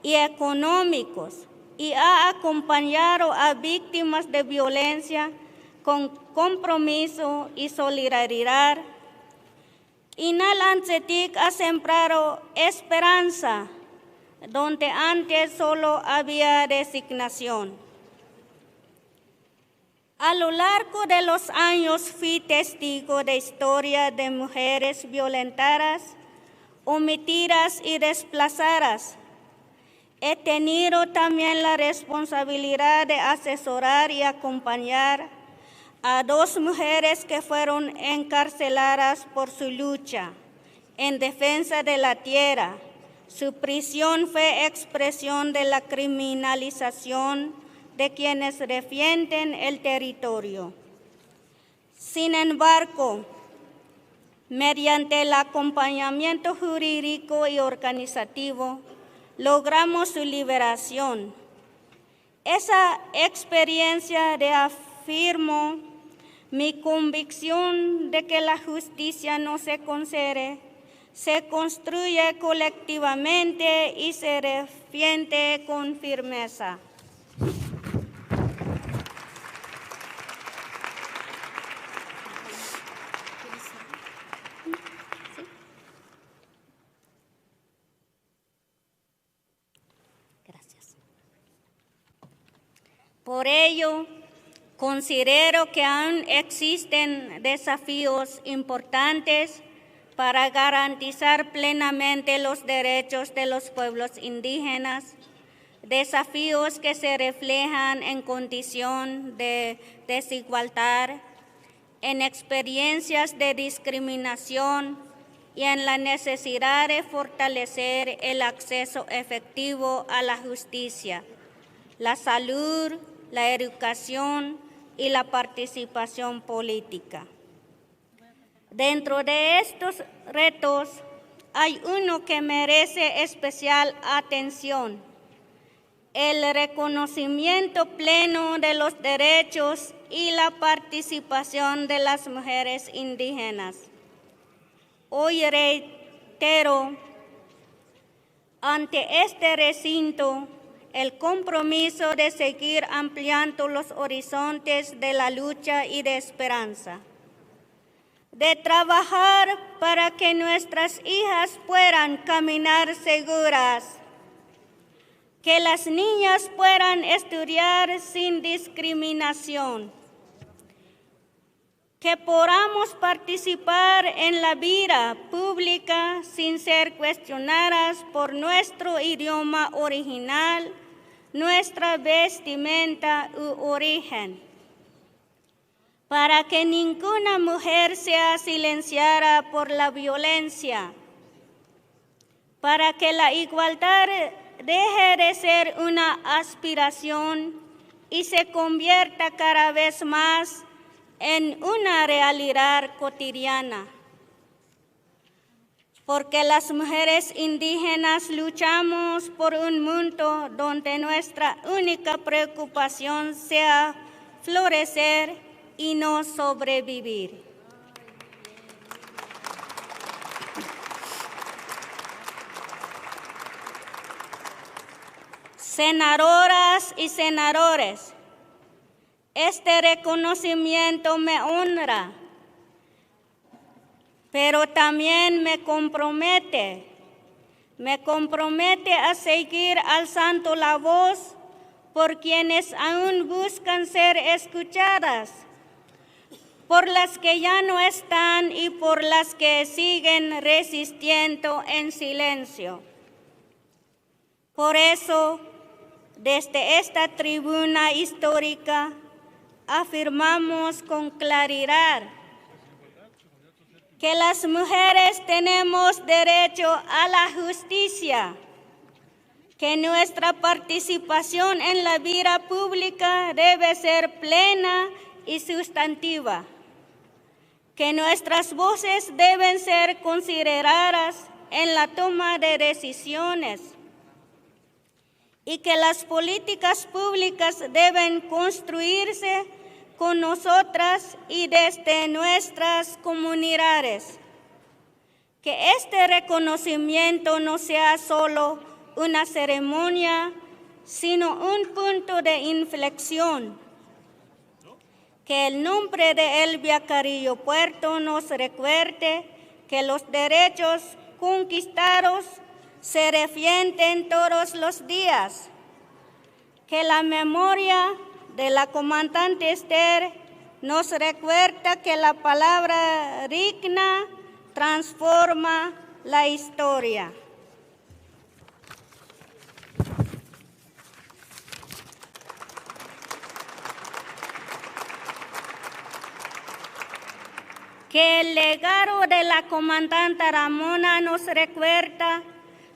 y económicos y ha acompañado a víctimas de violencia con compromiso y solidaridad. Kinal Ancetic ha sembrado esperanza donde antes solo había resignación. A lo largo de los años fui testigo de historias de mujeres violentadas, omitidas y desplazadas. He tenido también la responsabilidad de asesorar y acompañar a 2 mujeres que fueron encarceladas por su lucha en defensa de la tierra. Su prisión fue expresión de la criminalización de quienes defienden el territorio. Sin embargo, mediante el acompañamiento jurídico y organizativo, logramos su liberación. Esa experiencia reafirmó mi convicción de que la justicia no se concede, se construye colectivamente y se defiende con firmeza. Por ello, considero que aún existen desafíos importantes para garantizar plenamente los derechos de los pueblos indígenas, desafíos que se reflejan en condición de desigualdad, en experiencias de discriminación y en la necesidad de fortalecer el acceso efectivo a la justicia, la salud, la educación y la participación política. Dentro de estos retos hay uno que merece especial atención: el reconocimiento pleno de los derechos y la participación de las mujeres indígenas. hoy reitero ante este recinto el compromiso de seguir ampliando los horizontes de la lucha y de esperanza, de trabajar para que nuestras hijas puedan caminar seguras, que las niñas puedan estudiar sin discriminación, que podamos participar en la vida pública sin ser cuestionadas por nuestro idioma original, nuestra vestimenta u origen, para que ninguna mujer sea silenciada por la violencia, para que la igualdad deje de ser una aspiración y se convierta cada vez más en una realidad cotidiana. Porque las mujeres indígenas luchamos por un mundo donde nuestra única preocupación sea florecer y no sobrevivir. Senadoras y senadores, este reconocimiento me honra, pero también me compromete a seguir alzando la voz por quienes aún buscan ser escuchadas, por las que ya no están y por las que siguen resistiendo en silencio. Por eso, desde esta tribuna histórica, afirmamos con claridad que las mujeres tenemos derecho a la justicia, que nuestra participación en la vida pública debe ser plena y sustantiva, que nuestras voces deben ser consideradas en la toma de decisiones y que las políticas públicas deben construirse con nosotras y desde nuestras comunidades. Que este reconocimiento no sea solo una ceremonia, sino un punto de inflexión. Que el nombre de Elvia Carrillo Puerto nos recuerde que los derechos conquistados se defienden todos los días. Que la memoria de la comandante Esther nos recuerda que la palabra digna transforma la historia. Que el legado de la comandante Ramona nos recuerda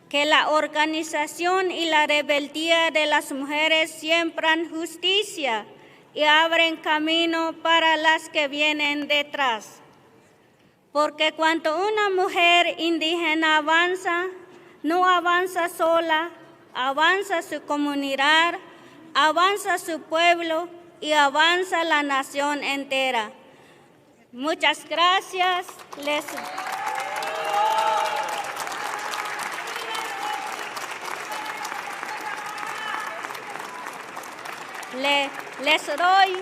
que la organización y la rebeldía de las mujeres siembran justicia y abren camino para las que vienen detrás. Porque cuando una mujer indígena avanza, no avanza sola, avanza su comunidad, avanza su pueblo y avanza la nación entera. Muchas gracias. Les doy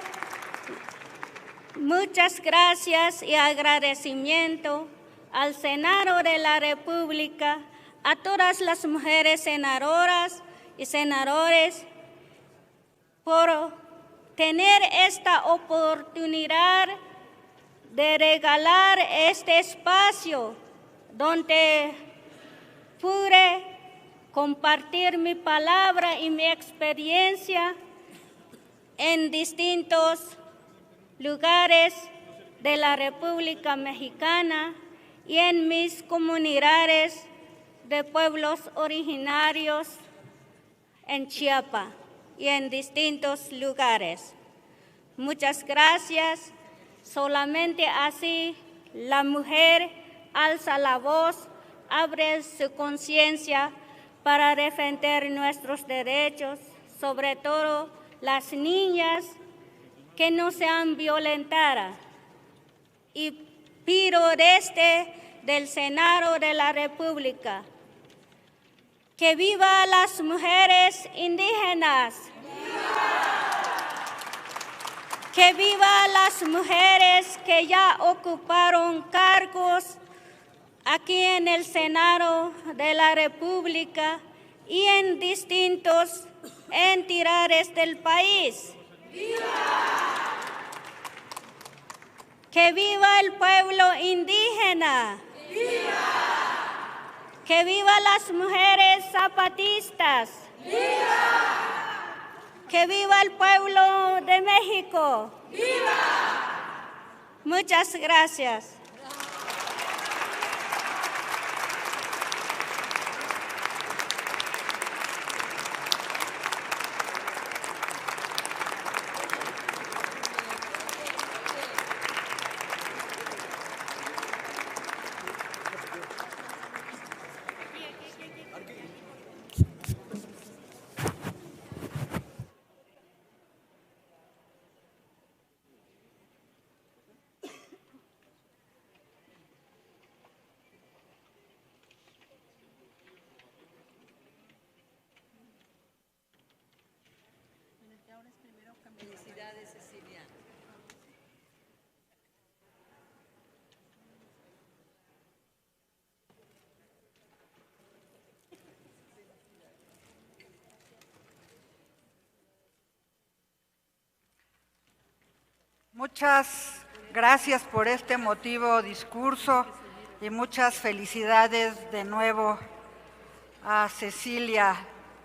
muchas gracias y agradecimiento al Senado de la República, a todas las mujeres senadoras y senadores por tener esta oportunidad de regalar este espacio donde pude compartir mi palabra y mi experiencia en distintos lugares de la República Mexicana y en mis comunidades de pueblos originarios en Chiapas y en distintos lugares. Muchas gracias. Solamente así la mujer alza la voz, abre su conciencia para defender nuestros derechos, sobre todo las niñas que no sean violentadas. Y pido desde del Senado de la República. ¡Que viva las mujeres indígenas! ¡Que viva las mujeres que ya ocuparon cargos aquí en el Senado de la República y en distintos entidades del país! ¡Que viva el pueblo indígena! ¡Que viva las mujeres zapatistas! ¡Que viva el pueblo de México! Muchas gracias. Felicidades, Cecilia. Muchas gracias por este emotivo discurso y muchas felicidades de nuevo a Cecilia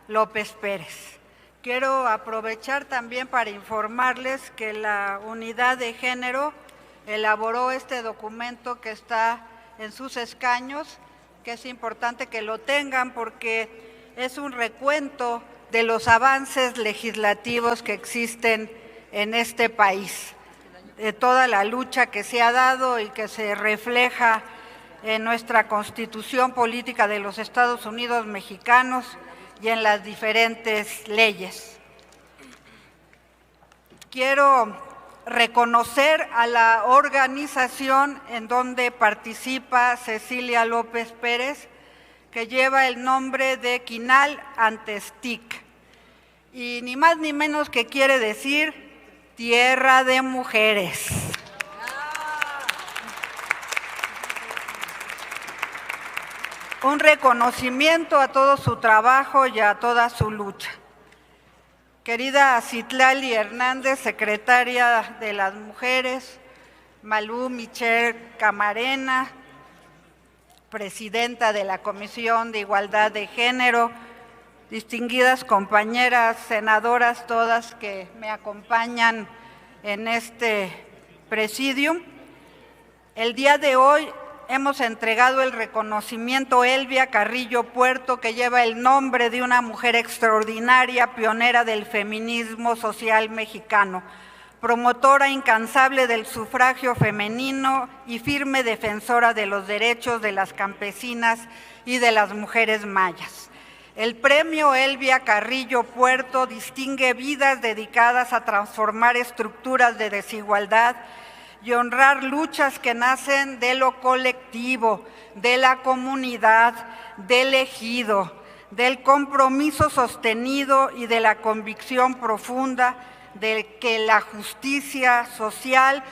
López Pérez. Quiero aprovechar también para informarles que la Unidad de Género elaboró este documento que está en sus escaños, que es importante que lo tengan porque es un recuento de los avances legislativos que existen en este país, de toda la lucha que se ha dado y que se refleja en nuestra Constitución Política de los Estados Unidos Mexicanos y en las diferentes leyes. Quiero reconocer a la organización en donde participa Cecilia López Pérez, que lleva el nombre de Quinal Antestic, y ni más ni menos que quiere decir tierra de mujeres. Un reconocimiento a todo su trabajo y a toda su lucha. Querida Citlali Hernández, secretaria de las Mujeres, Malú Michelle Camarena, presidenta de la Comisión de Igualdad de Género, distinguidas compañeras senadoras, todas que me acompañan en este presidium. El día de hoy hemos entregado el reconocimiento Elvia Carrillo Puerto, que lleva el nombre de una mujer extraordinaria, pionera del feminismo social mexicano, promotora incansable del sufragio femenino y firme defensora de los derechos de las campesinas y de las mujeres mayas. El premio Elvia Carrillo Puerto distingue vidas dedicadas a transformar estructuras de desigualdad y honrar luchas que nacen de lo colectivo, de la comunidad, del ejido, del compromiso sostenido y de la convicción profunda de que la justicia social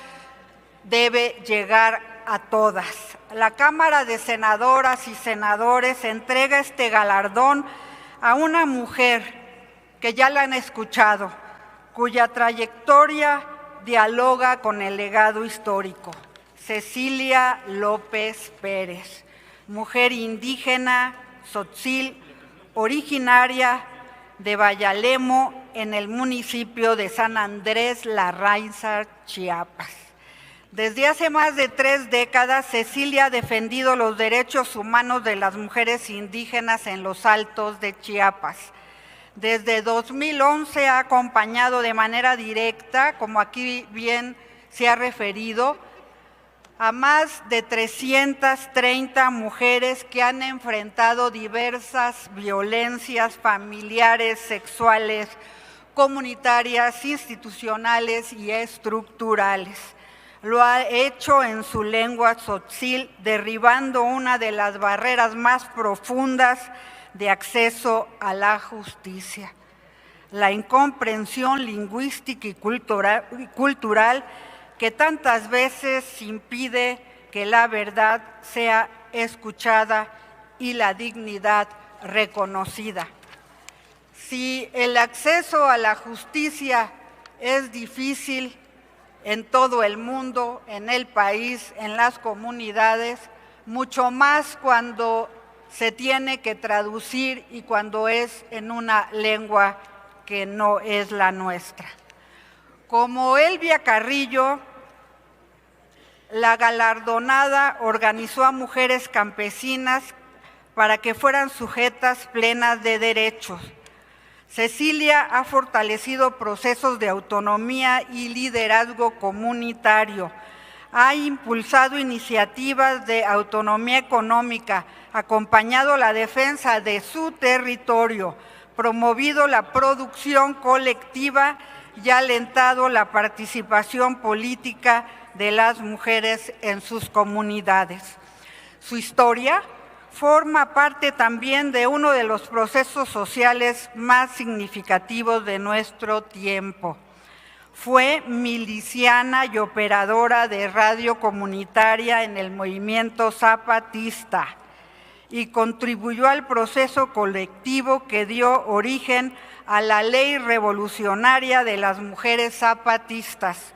debe llegar a todas. La Cámara de Senadoras y Senadores entrega este galardón a una mujer que ya la han escuchado, cuya trayectoria dialoga con el legado histórico. Cecilia López Pérez, mujer indígena, tzotzil, originaria de Bayalemo, en el municipio de San Andrés Larraínsar, Chiapas. Desde hace más de 3 décadas, Cecilia ha defendido los derechos humanos de las mujeres indígenas en los Altos de Chiapas. Desde 2011 ha acompañado de manera directa, como aquí bien se ha referido, a más de 330 mujeres que han enfrentado diversas violencias familiares, sexuales, comunitarias, institucionales y estructurales. Lo ha hecho en su lengua tzotzil, derribando una de las barreras más profundas de acceso a la justicia. La incomprensión lingüística y cultural que tantas veces impide que la verdad sea escuchada y la dignidad reconocida. Si el acceso a la justicia es difícil en todo el mundo, en el país, en las comunidades, mucho más cuando se tiene que traducir y cuando es en una lengua que no es la nuestra. Como Elvia Carrillo, la galardonada organizó a mujeres campesinas para que fueran sujetas plenas de derechos. Cecilia ha fortalecido procesos de autonomía y liderazgo comunitario. Ha impulsado iniciativas de autonomía económica, acompañado la defensa de su territorio, promovido la producción colectiva y alentado la participación política de las mujeres en sus comunidades. Su historia forma parte también de uno de los procesos sociales más significativos de nuestro tiempo. Fue miliciana y operadora de radio comunitaria en el movimiento zapatista y contribuyó al proceso colectivo que dio origen a la Ley Revolucionaria de las Mujeres Zapatistas,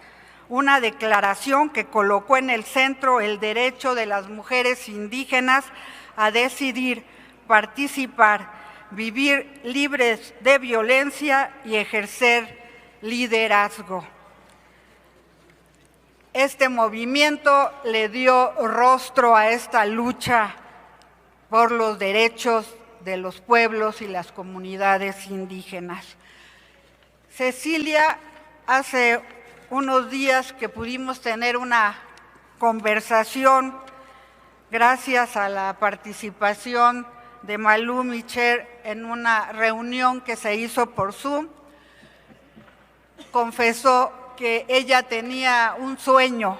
una declaración que colocó en el centro el derecho de las mujeres indígenas a decidir, participar, vivir libres de violencia y ejercer liderazgo. Este movimiento le dio rostro a esta lucha por los derechos de los pueblos y las comunidades indígenas. Cecilia, hace unos días que pudimos tener una conversación gracias a la participación de Malú Micher en una reunión que se hizo por Zoom, confesó que ella tenía un sueño,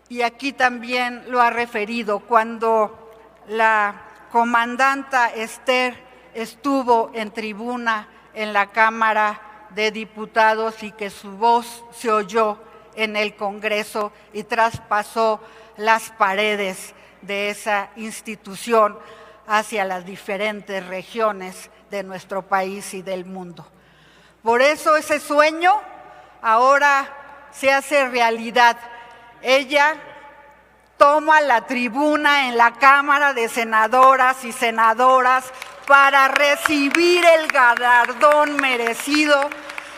y aquí también lo ha referido, cuando la comandanta Esther estuvo en tribuna en la Cámara de Diputados y que su voz se oyó en el Congreso y traspasó las paredes de esa institución hacia las diferentes regiones de nuestro país y del mundo. Por eso ese sueño ahora se hace realidad. Ella toma la tribuna en la Cámara de Senadoras y Senadoras para recibir el galardón merecido,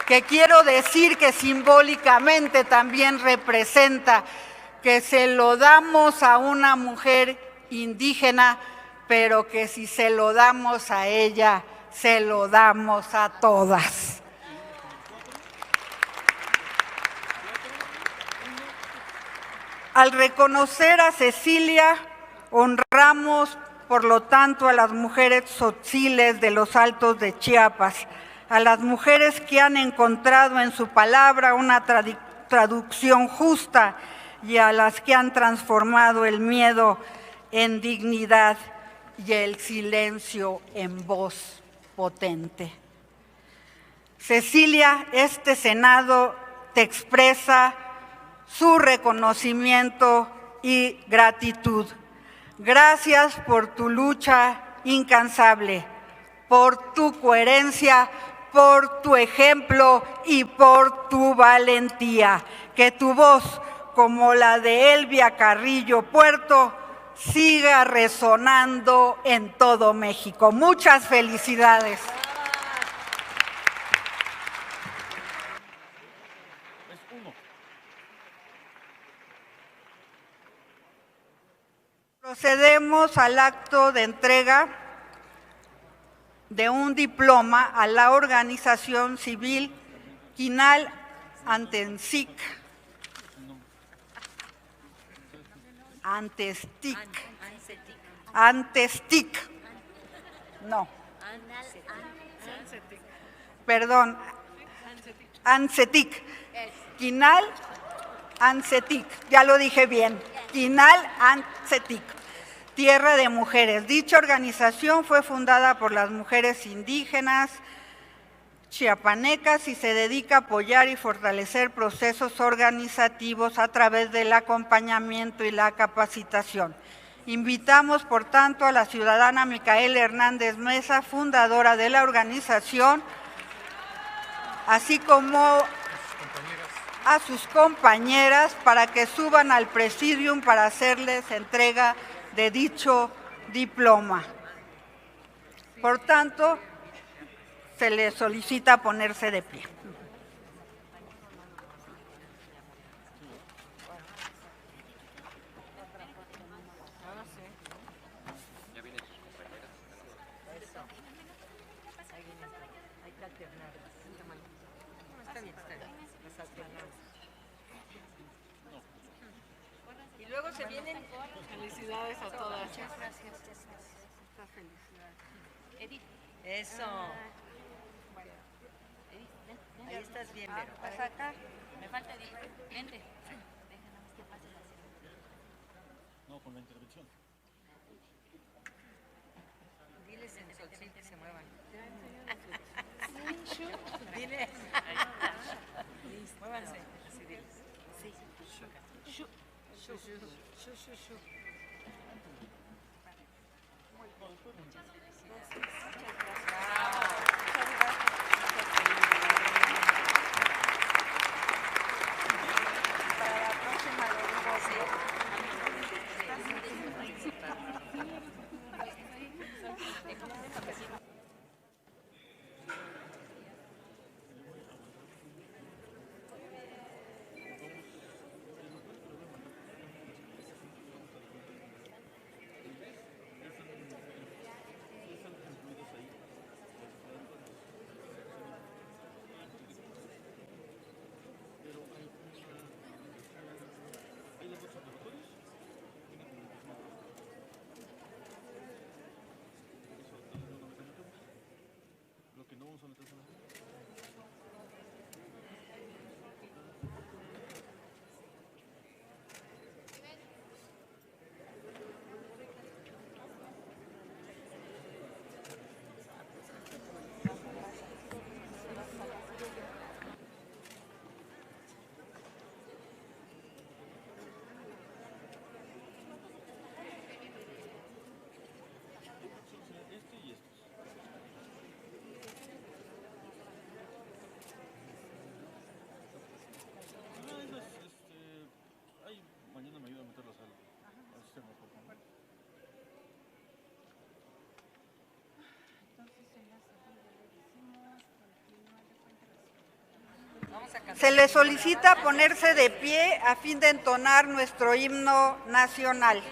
que quiero decir que simbólicamente también representa que se lo damos a una mujer indígena, pero que si se lo damos a ella, se lo damos a todas. Al reconocer a Cecilia, honramos, por lo tanto, a las mujeres tzotziles de los Altos de Chiapas, a las mujeres que han encontrado en su palabra una traducción justa y a las que han transformado el miedo en dignidad y el silencio en voz potente. Cecilia, este Senado te expresa su reconocimiento y gratitud. Gracias por tu lucha incansable, por tu coherencia, por tu ejemplo y por tu valentía. Que tu voz, como la de Elvia Carrillo Puerto, siga resonando en todo México. Muchas felicidades. Procedemos al acto de entrega de un diploma a la organización civil Quinal Antestic. No. Perdón. Ancetic. Ancetic, ya lo dije bien, Quinal-Ancetic, Tierra de Mujeres. Dicha organización fue fundada por las mujeres indígenas chiapanecas y se dedica a apoyar y fortalecer procesos organizativos a través del acompañamiento y la capacitación. Invitamos, por tanto, a la ciudadana Micaela Hernández Mesa, fundadora de la organización, así como a sus compañeras, para que suban al presidium para hacerles entrega de dicho diploma. Por tanto, se les solicita ponerse de pie. Y luego se vienen. Felicidades a todas. Muchas gracias. Muchas felicidades. Eso. Ahí estás bien, Vero. ¿Vas acá? Me falta vente. No, con la intervención. Diles en Solcín que se muevan. Dile. Muévanse. Así diles. Sí. Lo que no vamos a meter son las... Ahí mañana me ayuda a meterlas al sistema, por favor. Se les solicita ponerse de pie a fin de entonar nuestro himno nacional.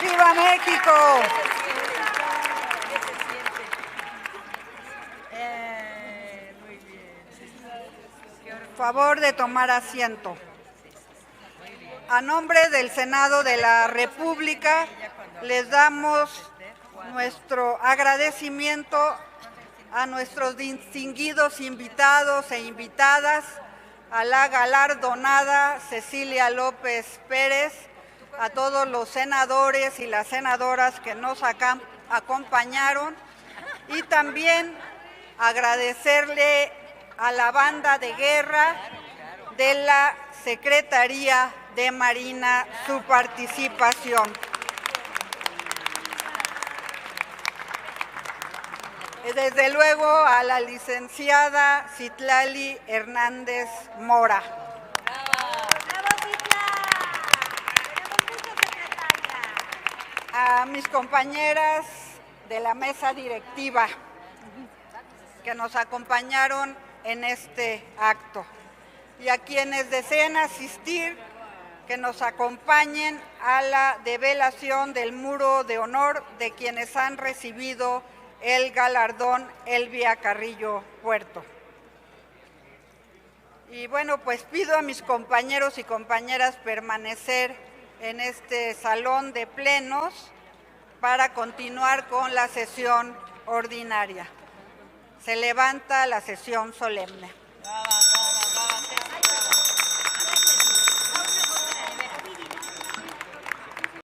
¡Viva México! ¿Qué se siente? Muy bien. Favor de tomar asiento. A nombre del Senado de la República, les damos nuestro agradecimiento a nuestros distinguidos invitados e invitadas, a la galardonada Cecilia López Pérez, a todos los senadores y las senadoras que nos acompañaron, y también agradecerle a la banda de guerra de la Secretaría de Marina su participación. Desde luego a la licenciada Citlali Hernández Mora. A mis compañeras de la mesa directiva que nos acompañaron en este acto, y a quienes deseen asistir, que nos acompañen a la develación del muro de honor de quienes han recibido el galardón Elvia Carrillo Puerto. Y bueno, pues pido a mis compañeros y compañeras permanecer en este salón de plenos para continuar con la sesión ordinaria. Se levanta la sesión solemne.